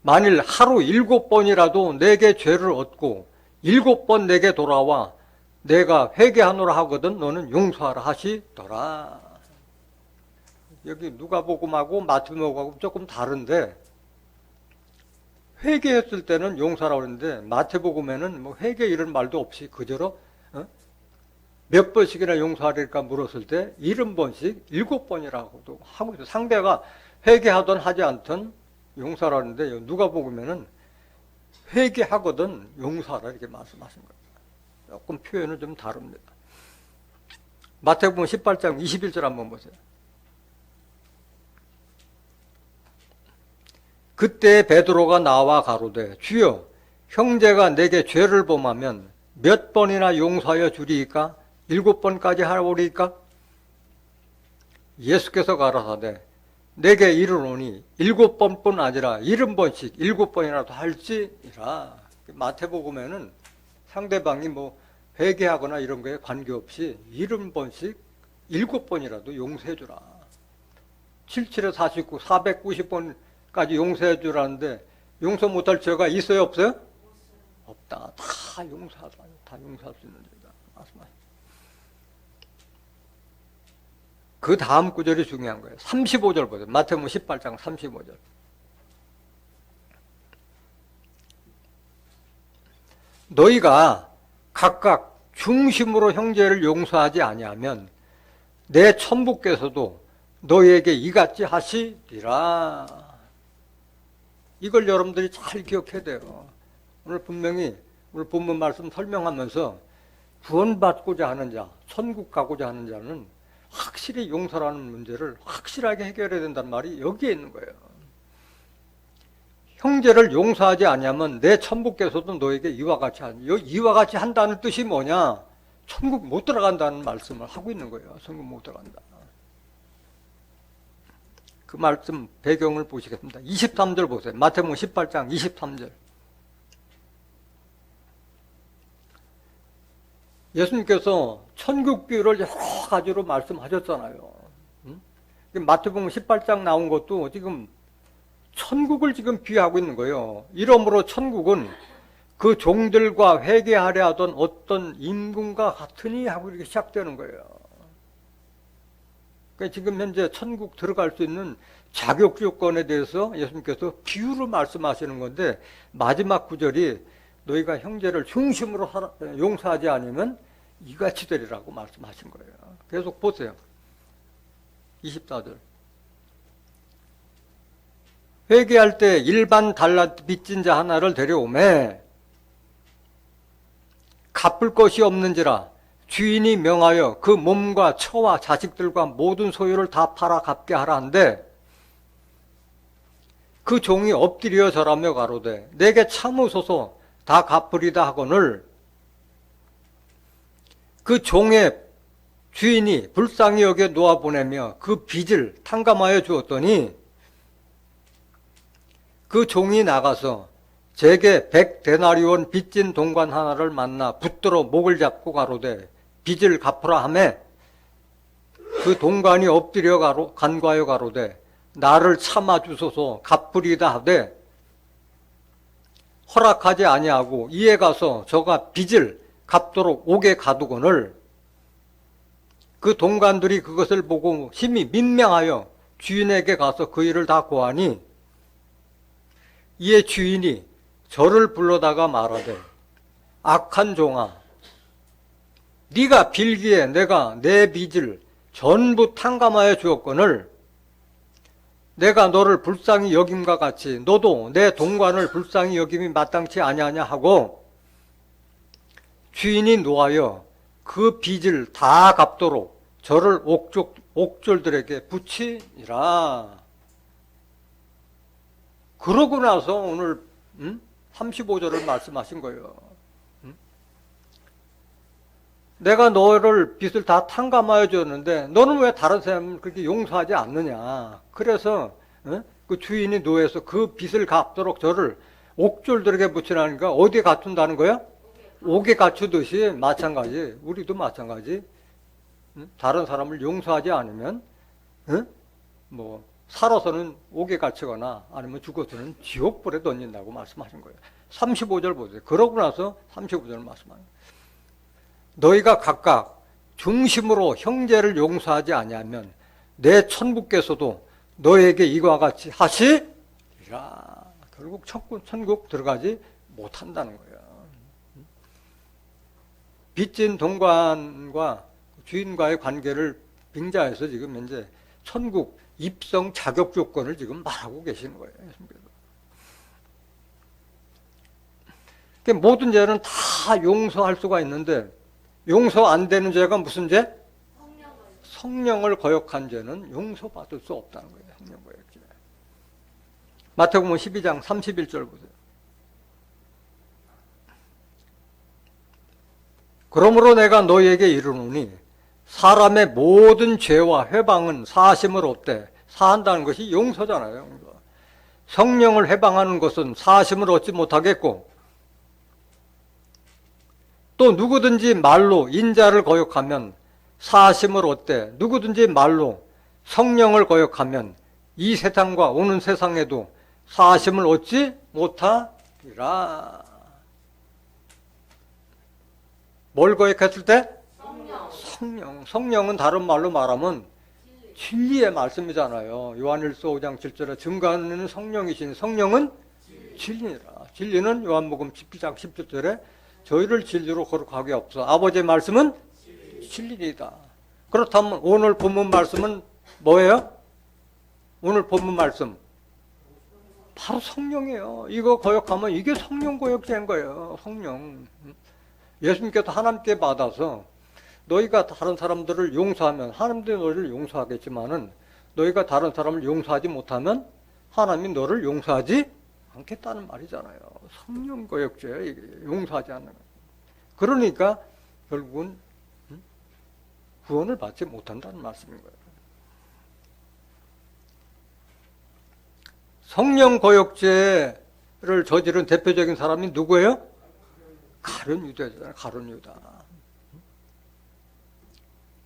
만일 하루 7번이라도 내게 죄를 얻고 7번 내게 돌아와 내가 회개하노라 하거든 너는 용서하라 하시더라. 여기 누가복음하고 마태복음하고 조금 다른데 회개했을 때는 용서하라고 그러는데 마태복음에는 뭐 회개 이런 말도 없이 그대로 몇 번씩이나 용서하리까 물었을 때 70번씩 7번이라고도 하고 있어요. 상대가 회개하든 하지 않든 용서라는데 누가복음에는 회개하거든 용서하라 이렇게 말씀하신 거예요. 조금 표현은 좀 다릅니다. 마태복음 18장 21절 한번 보세요. 그때 베드로가 나와 가로되 주여 형제가 내게 죄를 범하면 몇 번이나 용서하여 주리이까? 7번까지 하오리이까? 예수께서 가라사대 내게 이르노니 7번뿐 아니라 70번씩 7번이라도 할지니라. 마태복음에는 상대방이 뭐 회개하거나 이런 거에 관계없이 70번씩 7번이라도 용서해 주라. 77에 49, 490번까지 용서해 주라는데 용서 못할 죄가 있어요, 없어요? 없다. 다 용서하다. 다 용서할 수 있는 죄다. 말씀하십니다. 그 다음 구절이 중요한 거예요. 35절 보세요. 마태복음 18장 35절. 너희가 각각 중심으로 형제를 용서하지 아니하면 내 천부께서도 너희에게 이같이 하시리라. 이걸 여러분들이 잘 기억해야 돼요. 오늘 분명히 오늘 본문 말씀 설명하면서 구원받고자 하는 자, 천국 가고자 하는 자는 확실히 용서라는 문제를 확실하게 해결해야 된다는 말이 여기에 있는 거예요. 형제를 용서하지 않으면 내 천부께서도 너에게 이와 같이 이와 같이 한다는 뜻이 뭐냐? 천국 못 들어간다는 말씀을 하고 있는 거예요. 천국 못 들어간다. 그 말씀 배경을 보시겠습니다. 23절 보세요. 마태복음 18장 23절. 예수님께서 천국 비유를 여러 가지로 말씀하셨잖아요. 마태복음 18장 나온 것도 지금 천국을 지금 비유하고 있는 거예요. 이러므로 천국은 그 종들과 회개하려 하던 어떤 임금과 같으니 하고 이렇게 시작되는 거예요. 그러니까 지금 현재 천국 들어갈 수 있는 자격 조건에 대해서 예수님께서 비유로 말씀하시는 건데 마지막 구절이 너희가 형제를 중심으로 용서하지 않으면 이같이 되리라고 말씀하신 거예요. 계속 보세요. 24절. 회개할 때 일반 달란트 빚진 자 하나를 데려오매 갚을 것이 없는지라 주인이 명하여 그 몸과 처와 자식들과 모든 소유를 다 팔아 갚게 하라 한데 그 종이 엎드려 절하며 가로되 내게 참으소서 다 갚으리다 하거늘 그 종의 주인이 불쌍히 여겨 놓아보내며 그 빚을 탕감하여 주었더니 그 종이 나가서 제게 100데나리온 빚진 동관 하나를 만나 붙들어 목을 잡고 가로되 빚을 갚으라 하매 그 동관이 엎드려 간과하여 가로되 나를 참아 주소서 갚으리다 하되 허락하지 아니하고 이에 가서 저가 빚을 갚도록 옥에 가두거늘 그 동관들이 그것을 보고 심히 민망하여 주인에게 가서 그 일을 다 고하니 이에 주인이 저를 불러다가 말하되 악한 종아 네가 빌기에 내가 내 빚을 전부 탕감하여 주었거늘 내가 너를 불쌍히 여김과 같이 너도 내 동관을 불쌍히 여김이 마땅치 아니하냐 하고 주인이 노하여 그 빚을 다 갚도록 저를 옥졸들에게 붙이니라. 그러고 나서 오늘 35절을 말씀하신 거예요. 내가 너를 빚을 다 탕감하여 줬는데 너는 왜 다른 사람을 그렇게 용서하지 않느냐. 그래서 그 주인이 노해서 그 빚을 갚도록 저를 옥졸들에게 붙이라니까 어디에 갖춘다는 거야? 옥에 갖추듯이 마찬가지. 우리도 마찬가지. 다른 사람을 용서하지 않으면 뭐 살아서는 옥에 갇히거나 아니면 죽어서는 지옥불에 던진다고 말씀하신 거예요. 35절 보세요. 그러고 나서 35절 말씀하는 거예요. 너희가 각각 중심으로 형제를 용서하지 아니하면 내 천부께서도 너에게 이와 같이 하시리라. 결국 천국 들어가지 못한다는 거예요. 빚진 동관과 주인과의 관계를 빙자해서 지금 현재 천국 입성 자격 조건을 지금 말하고 계시는 거예요. 그러니까 모든 죄는 다 용서할 수가 있는데 용서 안 되는 죄가 무슨 죄? 성령을 거역한 죄는 용서받을 수 없다는 거예요. 성령 거역죄. 마태복음 12장 31절 보세요. 그러므로 내가 너희에게 이르노니 사람의 모든 죄와 회방은 사심을 얻되, 사한다는 것이 용서잖아요. 성령을 회방하는 것은 사심을 얻지 못하겠고, 또 누구든지 말로 인자를 거역하면 사심을 얻되, 누구든지 말로 성령을 거역하면 이 세상과 오는 세상에도 사심을 얻지 못하리라. 뭘 거역했을 때? 성령. 성령은 다른 말로 말하면 진리의 말씀이잖아요. 요한일서 5장 7절에 증거하는 성령이신 성령은 진리라. 진리는 요한복음 17장 17절에 저희를 진리로 거룩하게 없어. 아버지의 말씀은 진리이다. 그렇다면 오늘 본문 말씀은 뭐예요? 오늘 본문 말씀 바로 성령이에요. 이거 거역하면 이게 성령 거역죄인 거예요. 성령. 예수님께서 하나님께 받아서 너희가 다른 사람들을 용서하면 하나님도 너희를 용서하겠지만은 너희가 다른 사람을 용서하지 못하면 하나님이 너를 용서하지 않겠다는 말이잖아요. 성령 거역죄예요. 이게 용서하지 않는 거. 그러니까 결국은 구원을 받지 못한다는 말씀인 거예요. 성령 거역죄를 저지른 대표적인 사람이 누구예요? 가룟 유다잖아요. 가룟 유다.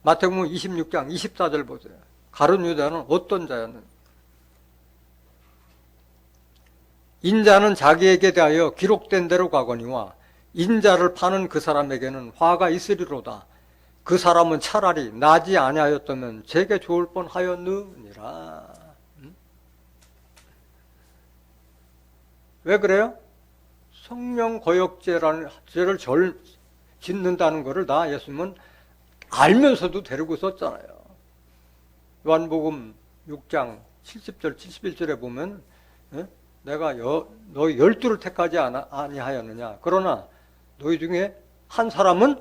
마태복음 26장 24절 보세요. 가룟 유다는 어떤 자였는지. 인자는 자기에게 대하여 기록된 대로 가거니와 인자를 파는 그 사람에게는 화가 있으리로다. 그 사람은 차라리 나지 아니하였다면 제게 좋을 뻔하였느니라. 왜 그래요? 성령 거역죄라는 죄를 짓는다는 것을 다 예수님은 알면서도 데리고 썼잖아요. 요한복음 6장 70절 71절에 보면 내가 너희 12를 택하지 아니하였느냐. 그러나 너희 중에 한 사람은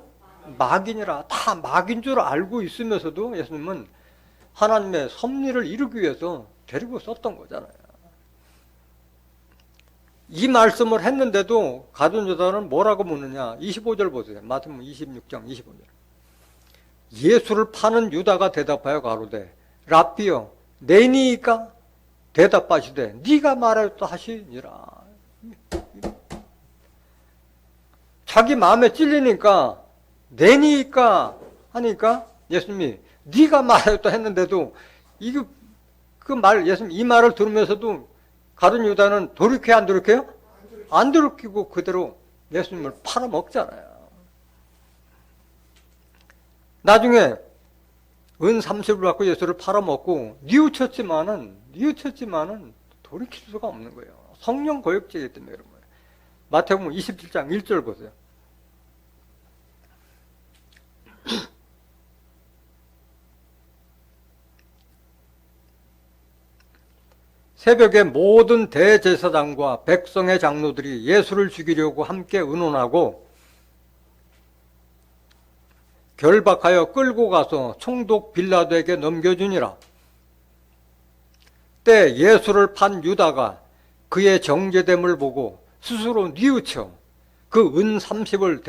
마귀니라. 다 마귀인 줄 알고 있으면서도 예수님은 하나님의 섭리를 이루기 위해서 데리고 썼던 거잖아요. 이 말씀을 했는데도 가룟 유다는 뭐라고 묻느냐. 25절 보세요. 마태복음 26장 25절. 예수를 파는 유다가 대답하여 가로되 랍비여 내니이까? 대답하시되 네가 말하였다 하시니라. 자기 마음에 찔리니까 내니이까 하니까 예수님이 네가 말하였다 했는데도 이거 그 말 예수님 이 말을 들으면서도 가룟 유다는 돌이켜요 안 돌이켜요? 안 돌이키고 그대로 예수님을 팔아먹잖아요. 나중에 은 30을 받고 예수를 팔아먹고 뉘우쳤지만은 돌이킬 수가 없는 거예요. 성령 거역죄이기 때문에 그런 거예요. 마태복음 27장 1절 보세요. 새벽에 모든 대제사장과 백성의 장로들이 예수를 죽이려고 함께 의논하고 결박하여 끌고 가서 총독 빌라도에게 넘겨주니라. 때 예수를 판 유다가 그의 정죄됨을 보고 스스로 뉘우쳐 그 은 30을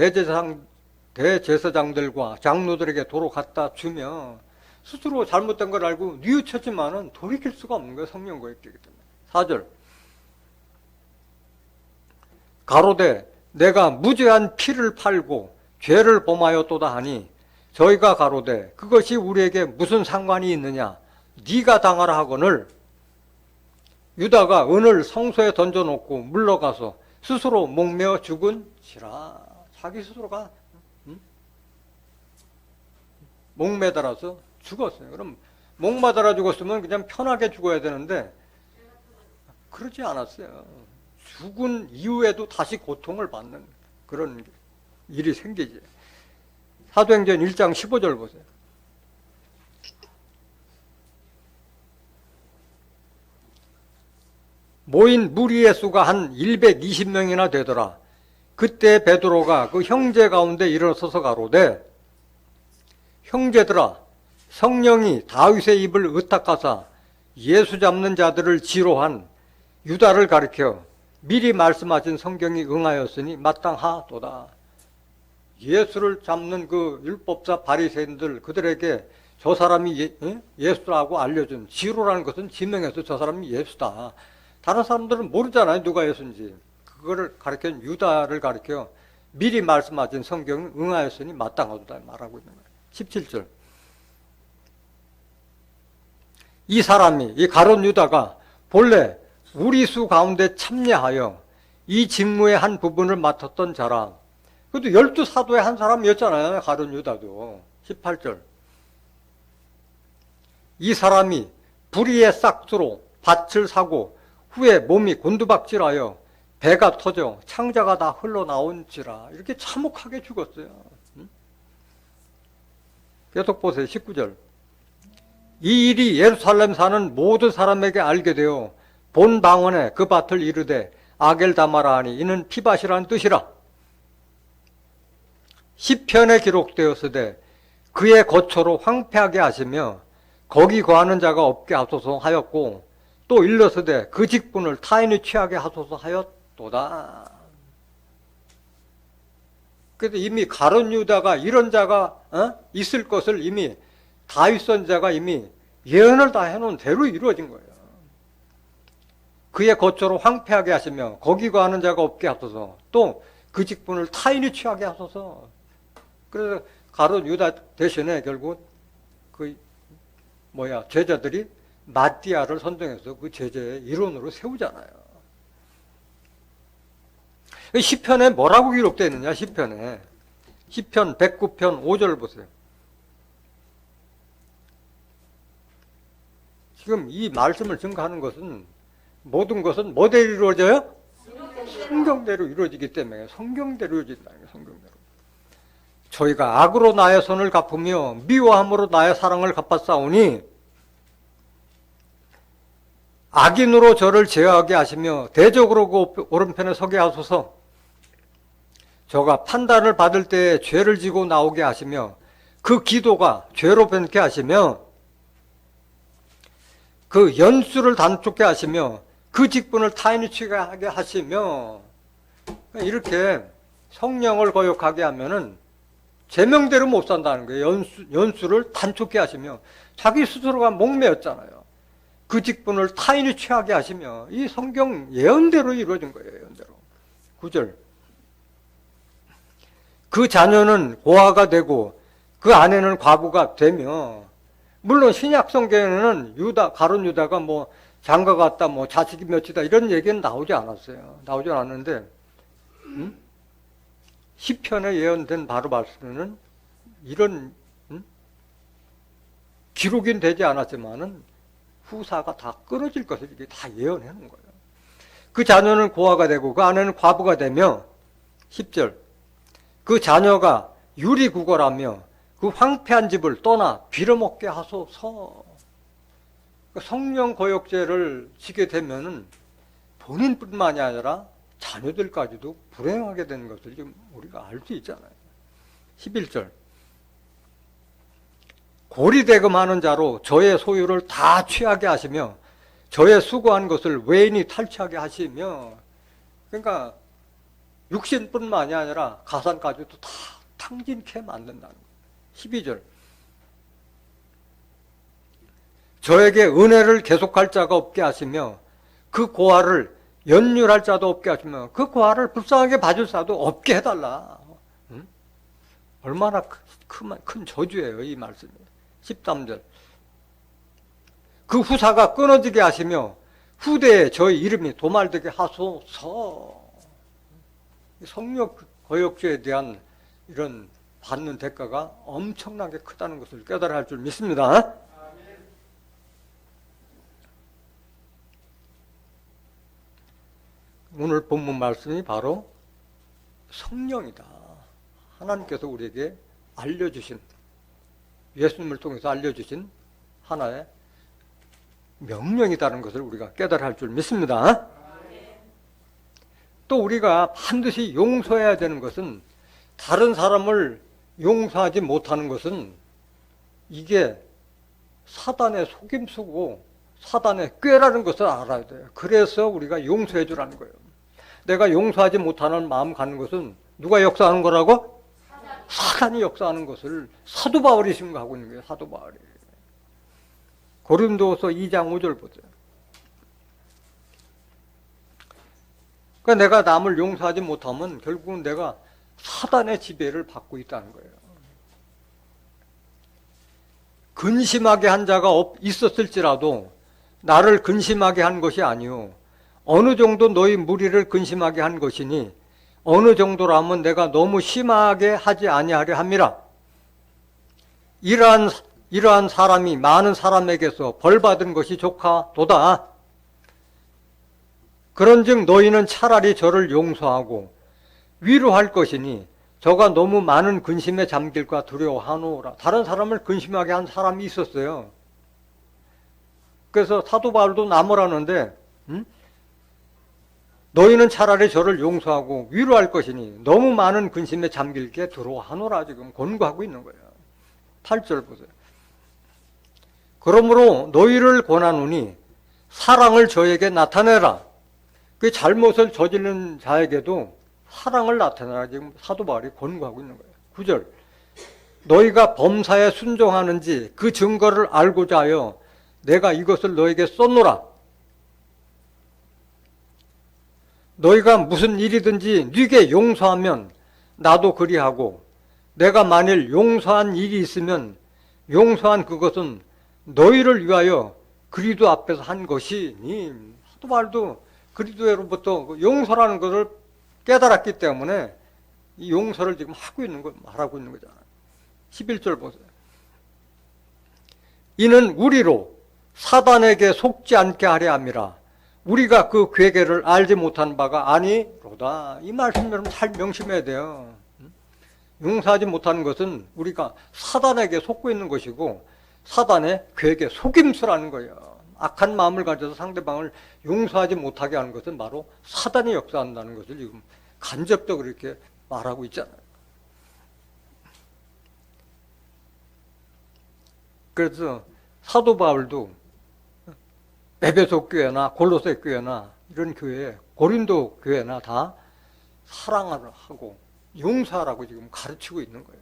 대제사장들과 장로들에게 도로 갖다 주며 스스로 잘못된 걸 알고 뉘우쳤지만은 돌이킬 수가 없는 거예요. 성령 거역죄이기 때문에. 4절. 가로되 내가 무죄한 피를 팔고 죄를 범하였도다 하니 저희가 가로되 그것이 우리에게 무슨 상관이 있느냐. 네가 당하라 하거늘 유다가 은을 성소에 던져놓고 물러가서 스스로 목매어 죽은지라. 자기 스스로가 목매달아서 죽었어요. 그럼 목마달아 죽었으면 그냥 편하게 죽어야 되는데 그러지 않았어요. 죽은 이후에도 다시 고통을 받는 그런 일이 생기지. 사도행전 1장 15절 보세요. 모인 무리의 수가 한 120명이나 되더라. 그때 베드로가 그 형제 가운데 일어서서 가로되 형제들아 성령이 다윗의 입을 의탁하사 예수 잡는 자들을 지로한 유다를 가리켜 미리 말씀하신 성경이 응하였으니 마땅하도다. 예수를 잡는 그 율법사 바리새인들 그들에게 저 사람이 예수라고 알려준 지로라는 것은 지명해서 저 사람이 예수다. 다른 사람들은 모르잖아요. 누가 예수인지. 그거를 가르쳐 유다를 가르쳐 미리 말씀하신 성경은 응하였으니 마땅하다 말하고 있는 거예요. 17절. 이 사람이 이 가룟 유다가 본래 우리 수 가운데 참여하여 이 직무의 한 부분을 맡았던 자라. 그것도 12사도의 한 사람이었잖아요. 가룟 유다도. 18절. 이 사람이 불의의 싹수로 밭을 사고 후에 몸이 곤두박질하여 배가 터져 창자가 다 흘러나온지라. 이렇게 참혹하게 죽었어요. 계속 보세요. 19절. 이 일이 예루살렘 사는 모든 사람에게 알게 되어 본 방언에 그 밭을 이르되 아겔다마라 하니 이는 피밭이라는 뜻이라. 시편에 기록되었으되 그의 거처로 황폐하게 하시며 거기 거하는 자가 없게 하소서 하였고 또 일러서되 그 직분을 타인이 취하게 하소서 하였도다. 그래서 이미 가룟 유다가 이런 자가 있을 것을 이미 다윗 선지자가 이미 예언을 다 해놓은 대로 이루어진 거예요. 그의 거처로 황폐하게 하시며 거기 거하는 자가 없게 하소서 또 그 직분을 타인이 취하게 하소서. 그래서 가룟 유다 대신에 결국 제자들이 마띠아를 선정해서 그 제자의 일원으로 세우잖아요. 시편에 뭐라고 기록되어 있느냐? 시편 109편 5절 보세요. 지금 이 말씀을 증거하는 것은 모든 것은 뭐대로 이루어져요? 성경대로 이루어지기 때문에 성경대로 이루어진다는 거예요. 성경대로. 저희가 악으로 나의 선을 갚으며 미워함으로 나의 사랑을 갚았사오니 악인으로 저를 제어하게 하시며 대적으로 그 오른편에 서게 하소서. 저가 판단을 받을 때에 죄를 지고 나오게 하시며 그 기도가 죄로 변케 하시며 그 연수를 단축게 하시며 그 직분을 타인이 취하게 하시며 이렇게 성령을 거역하게 하면은 제명대로 못 산다는 거예요. 연수를 단축게 하시며 자기 스스로가 목매였잖아요. 그 직분을 타인이 취하게 하시며 이 성경 예언대로 이루어진 거예요. 예언대로. 9절. 그 자녀는 고아가 되고 그 아내는 과부가 되며 물론 신약 성경에는 가룟 유다가 뭐 장가 갔다 뭐 자식이 몇이다 이런 얘기는 나오지 않았어요. 나오지 않았는데 시편에 예언된 바로 말씀에는 이런 기록은 되지 않았지만은 후사가 다 끊어질 것을 이게 다 예언해 놓은 거예요. 그 자녀는 고아가 되고 그 아내는 과부가 되며 10절. 그 자녀가 유리구걸하며 그 황폐한 집을 떠나 빌어먹게 하소서. 성령 거역죄를 지게 되면은 본인뿐만이 아니라 자녀들까지도 불행하게 되는 것을 지금 우리가 알 수 있잖아요. 11절. 고리대금하는 자로 저의 소유를 다 취하게 하시며 저의 수고한 것을 외인이 탈취하게 하시며, 그러니까 육신뿐만이 아니라 가산까지도 다 탕진케 만든다는 거예요. 12절. 저에게 은혜를 계속할 자가 없게 하시며 그 고아를 연율할 자도 없게 하시며 그 고아를 불쌍하게 봐줄 자도 없게 해달라. 얼마나 큰 저주예요, 이 말씀이. 13절. 그 후사가 끊어지게 하시며 후대에 저희 이름이 도말되게 하소서. 성령 거역죄에 대한 이런 받는 대가가 엄청나게 크다는 것을 깨달아야 할 줄 믿습니다. 오늘 본문 말씀이 바로 성령이다. 하나님께서 우리에게 알려주신, 예수님을 통해서 알려주신 하나의 명령이라는 것을 우리가 깨달아야 할 줄 믿습니다. 또 우리가 반드시 용서해야 되는 것은, 다른 사람을 용서하지 못하는 것은 이게 사단의 속임수고 사단의 꾀라는 것을 알아야 돼요. 그래서 우리가 용서해 주라는 거예요. 내가 용서하지 못하는 마음 갖는 것은 누가 역사하는 거라고? 사단이 역사하는 것을 사도 바울이 증거하고 있는 거예요. 사도 바울이. 고린도서 2장 5절 보세요. 그러니까 내가 남을 용서하지 못하면 결국은 내가 사단의 지배를 받고 있다는 거예요. 근심하게 한 자가 있었을지라도 나를 근심하게 한 것이 아니요, 어느 정도 너희 무리를 근심하게 한 것이니 어느 정도라면 내가 너무 심하게 하지 아니하려 함이라. 이러한 사람이 많은 사람에게서 벌받은 것이 좋카도다. 그런즉 너희는 차라리 저를 용서하고 위로할 것이니 저가 너무 많은 근심에 잠길까 두려워하노라. 다른 사람을 근심하게 한 사람이 있었어요. 그래서 사도 바울도 나무라는데, 너희는 차라리 저를 용서하고 위로할 것이니 너무 많은 근심에 잠길게 두려워하노라. 지금 권고하고 있는 거예요. 8절 보세요. 그러므로 너희를 권하노니 사랑을 저에게 나타내라. 그 잘못을 저지른 자에게도 사랑을 나타내라. 지금 사도 바울이 권고하고 있는 거예요. 9절. 너희가 범사에 순종하는지 그 증거를 알고자 하여 내가 이것을 너에게 썼노라. 너희가 무슨 일이든지 네게 용서하면 나도 그리하고, 내가 만일 용서한 일이 있으면 용서한 그것은 너희를 위하여 그리스도 앞에서 한 것이니. 사도 바울도 그리스도로부터 용서라는 것을 깨달았기 때문에 이 용서를 지금 하고 있는 거, 말하고 있는 거잖아요. 11절 보세요. 이는 우리로 사단에게 속지 않게 하려 함이라. 우리가 그 괴계를 알지 못한 바가 아니로다. 이 말씀 여러분 잘 명심해야 돼요. 용서하지 못하는 것은 우리가 사단에게 속고 있는 것이고, 사단의 괴계, 속임수라는 거예요. 악한 마음을 가져서 상대방을 용서하지 못하게 하는 것은 바로 사단이 역사한다는 것을 지금 간접적으로 이렇게 말하고 있잖아요. 그래서 사도 바울도 에베소 교회나 골로새 교회나 이런 교회, 고린도 교회나 다 사랑을 하고 용서하라고 지금 가르치고 있는 거예요.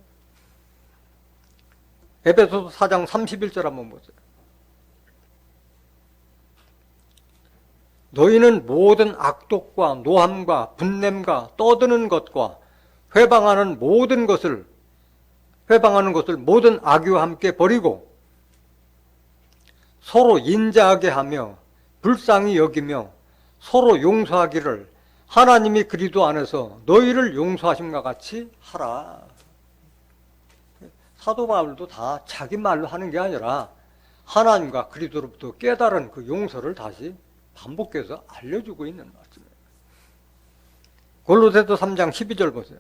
에베소서 4장 31절 한번 보세요. 너희는 모든 악독과 노함과 분냄과 떠드는 것과 회방하는 것을 모든 악의와 함께 버리고 서로 인자하게 하며 불쌍히 여기며 서로 용서하기를 하나님이 그리스도 안에서 너희를 용서하심과 같이 하라. 사도 바울도 다 자기 말로 하는 게 아니라 하나님과 그리스도로부터 깨달은 그 용서를 다시 반복해서 알려주고 있는 말씀이에요. 골로새서 3장 12절 보세요.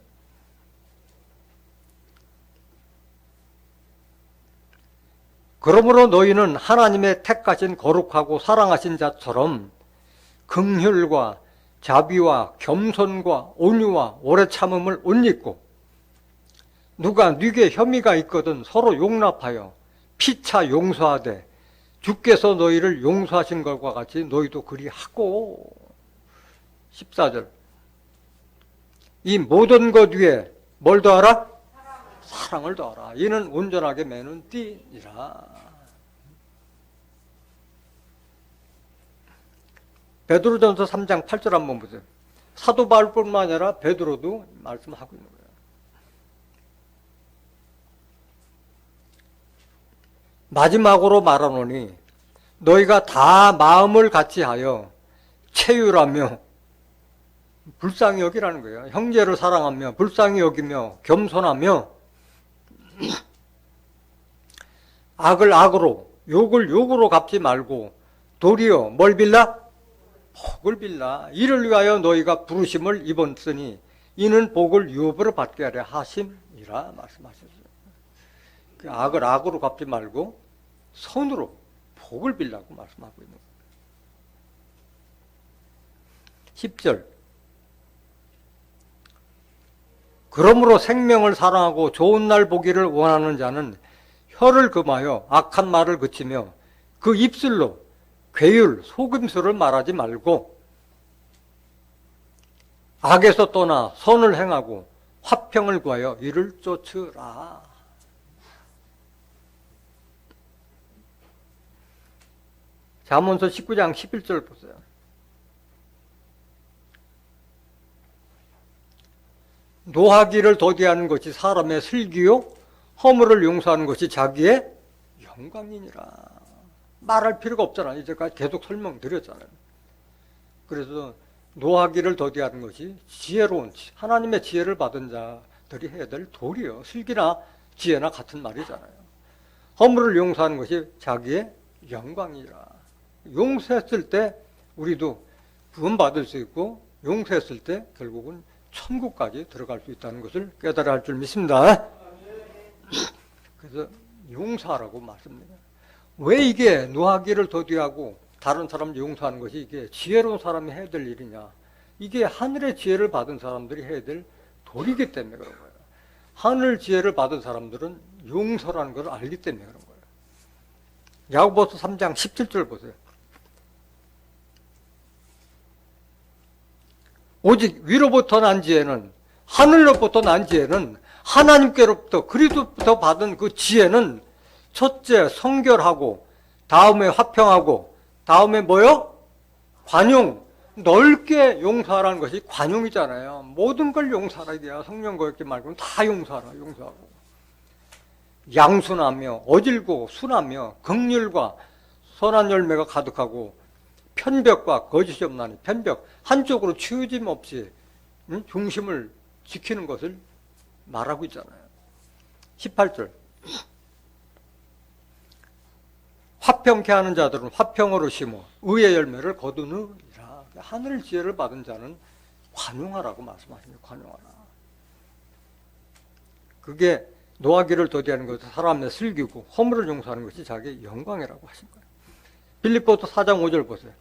그러므로 너희는 하나님의 택하신 거룩하고 사랑하신 자처럼 긍휼과 자비와 겸손과 온유와 오래 참음을 옷 입고, 누가 네게 혐의가 있거든 서로 용납하여 피차 용서하되 주께서 너희를 용서하신 것과 같이 너희도 그리하고. 14절. 이 모든 것 위에 뭘 더하라? 사랑을 더하라. 이는 온전하게 매는 띠니라. 베드로전서 3장 8절 한번 보세요. 사도 바울뿐만 아니라 베드로도 말씀하고 있는 거예요. 마지막으로 말하노니 너희가 다 마음을 같이 하여 체휼하며 불쌍히 여기라는 거예요. 형제를 사랑하며 불쌍히 여기며 겸손하며 악을 악으로 욕을 욕으로 갚지 말고 도리어 뭘 빌라? 복을 빌라. 이를 위하여 너희가 부르심을 입었으니 이는 복을 유업으로 받게 하려 하심이라 말씀하셨어요. 그 악을 악으로 갚지 말고 선으로 복을 빌라고 말씀하고 있는 거예요. 10절. 그러므로 생명을 사랑하고 좋은 날 보기를 원하는 자는 혀를 금하여 악한 말을 그치며 그 입술로 괴율, 속임수를 말하지 말고 악에서 떠나 선을 행하고 화평을 구하여 이를 쫓으라. 잠언서 19장 11절 보세요. 노하기를 더디하는 것이 사람의 슬기요 허물을 용서하는 것이 자기의 영광이니라. 말할 필요가 없잖아요. 이제까지 계속 설명드렸잖아요. 그래서 노하기를 더디하는 것이 지혜로운 하나님의 지혜를 받은 자들이 해야 될 도리요. 슬기나 지혜나 같은 말이잖아요. 허물을 용서하는 것이 자기의 영광이니라. 용서했을 때 우리도 구원받을 수 있고 용서했을 때 결국은 천국까지 들어갈 수 있다는 것을 깨달아야 할 줄 믿습니다. 그래서 용서하라고 말씀드립니다. 왜 이게 노하기를 더디하고 다른 사람을 용서하는 것이 이게 지혜로운 사람이 해야 될 일이냐. 이게 하늘의 지혜를 받은 사람들이 해야 될 도리이기 때문에 그런 거예요. 하늘 지혜를 받은 사람들은 용서라는 걸 알기 때문에 그런 거예요. 야고보서 3장 17절 보세요. 오직 위로부터 난 지혜는 하늘로부터 난 지혜는 하나님께로부터 그리스도부터 받은 그 지혜는 첫째 성결하고 다음에 화평하고 다음에 뭐요? 관용. 넓게 용서하라는 것이 관용이잖아요. 모든 걸 용서하라 이게야. 성령 거역지 말고는 다 용서하라. 용서하고 양순하며 어질고 순하며 긍휼과 선한 열매가 가득하고 편벽과 거짓이 없나니. 편벽 한쪽으로 치우짐 없이 중심을 지키는 것을 말하고 있잖아요. 18절. 화평케 하는 자들은 화평으로 심어 의의 열매를 거두느니라. 하늘 지혜를 받은 자는 관용하라고 말씀하십니다. 관용하라. 그게 노하기를 더디하는 것은 사람의 슬기고 허물을 용서하는 것이 자기의 영광이라고 하신 거예요. 빌립보서 4장 5절 보세요.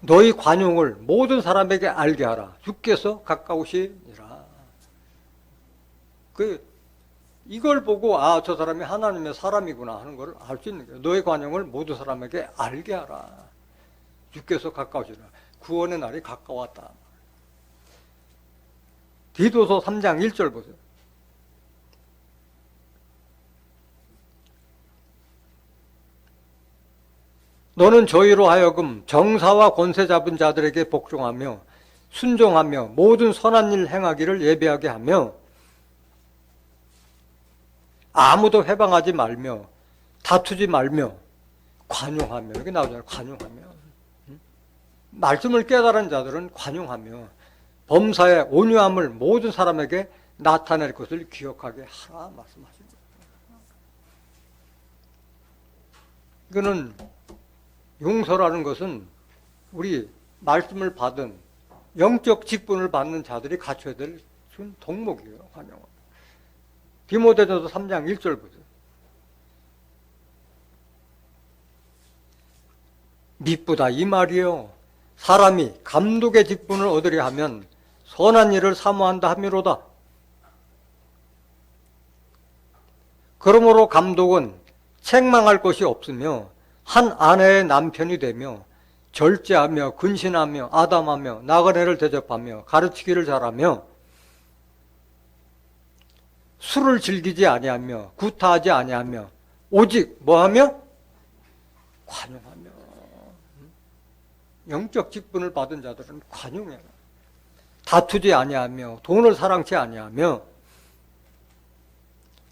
너희 관용을 모든 사람에게 알게 하라. 주께서 가까우시니라. 이걸 보고 아, 저 사람이 하나님의 사람이구나 하는 걸 알 수 있는 거예요. 너희 관용을 모든 사람에게 알게 하라. 주께서 가까우시니라. 구원의 날이 가까웠다. 디도서 3장 1절 보세요. 너는 저희로 하여금 정사와 권세 잡은 자들에게 복종하며 순종하며 모든 선한 일 행하기를 예배하게 하며 아무도 해방하지 말며 다투지 말며 관용하며. 여기 나오잖아요. 관용하며. 말씀을 깨달은 자들은 관용하며 범사의 온유함을 모든 사람에게 나타낼 것을 기억하게 하라 말씀하십니다. 이거는 용서라는 것은 우리 말씀을 받은 영적 직분을 받는 자들이 갖춰야 될 덕목이에요. 관용은. 디모데전서 3장 1절 보세요. 미쁘다 이 말이요. 사람이 감독의 직분을 얻으려 하면 선한 일을 사모한다 함이로다. 그러므로 감독은 책망할 것이 없으며 한 아내의 남편이 되며 절제하며 근신하며 아담하며 나그네를 대접하며 가르치기를 잘하며 술을 즐기지 아니하며 구타하지 아니하며 오직 뭐하며 관용하며. 영적 직분을 받은 자들은 관용해요. 다투지 아니하며 돈을 사랑치 아니하며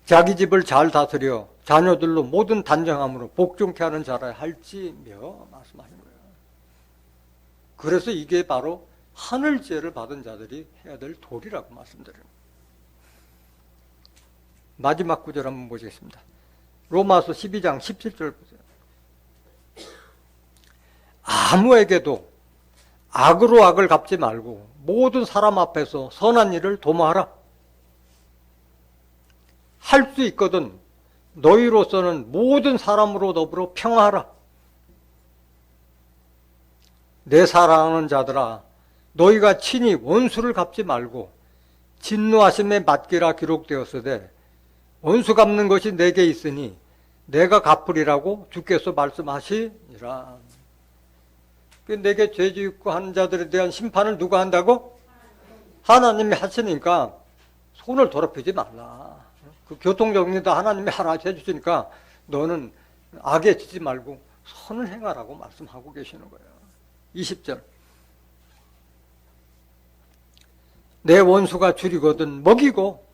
자기 집을 잘 다스려 자녀들로 모든 단정함으로 복종케 하는 자라 할지며 말씀하신 거예요. 그래서 이게 바로 하늘 지혜를 받은 자들이 해야 될 도리라고 말씀드립니다. 마지막 구절 한번 보시겠습니다. 로마서 12장 17절 보세요. 아무에게도 악으로 악을 갚지 말고 모든 사람 앞에서 선한 일을 도모하라. 할 수 있거든 너희로서는 모든 사람으로 더불어 평화하라. 내 사랑하는 자들아, 너희가 친히 원수를 갚지 말고 진노하심에 맡기라 기록되었으되 원수 갚는 것이 내게 있으니 내가 갚으리라고 주께서 말씀하시니라. 내게 죄 짓고 하는 자들에 대한 심판을 누가 한다고? 하나님이 하시니까 손을 더럽히지 말라. 그 교통정리도 하나님이 하나 해주시니까 너는 악에 지지 말고 선을 행하라고 말씀하고 계시는 거예요. 20절. 내 원수가 줄이거든 먹이고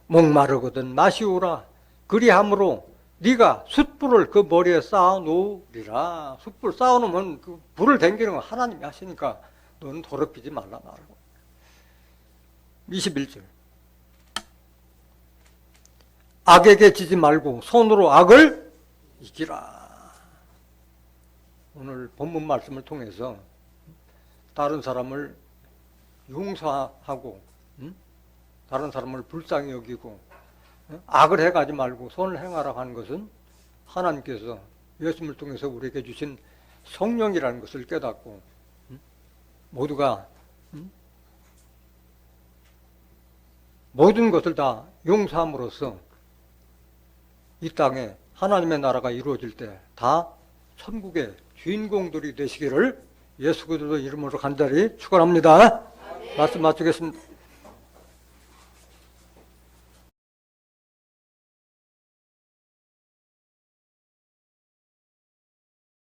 목마르거든 마시우라. 그리함으로 네가 숯불을 그 머리에 쌓아 놓으리라. 숯불 쌓아 놓으면 그 불을 댕기는 건 하나님이 하시니까 너는 더럽히지 말라 말고. 21절. 악에게 지지 말고 손으로 악을 이기라. 오늘 본문 말씀을 통해서 다른 사람을 용서하고 다른 사람을 불쌍히 여기고 악을 해가지 말고 선을 행하라고 하는 것은 하나님께서 예수님을 통해서 우리에게 주신 성령이라는 것을 깨닫고 모두가 모든 것을 다 용서함으로써 이 땅에 하나님의 나라가 이루어질 때 다 천국의 주인공들이 되시기를 예수 그리스도 이름으로 간절히 축원합니다. 말씀 마치겠습니다.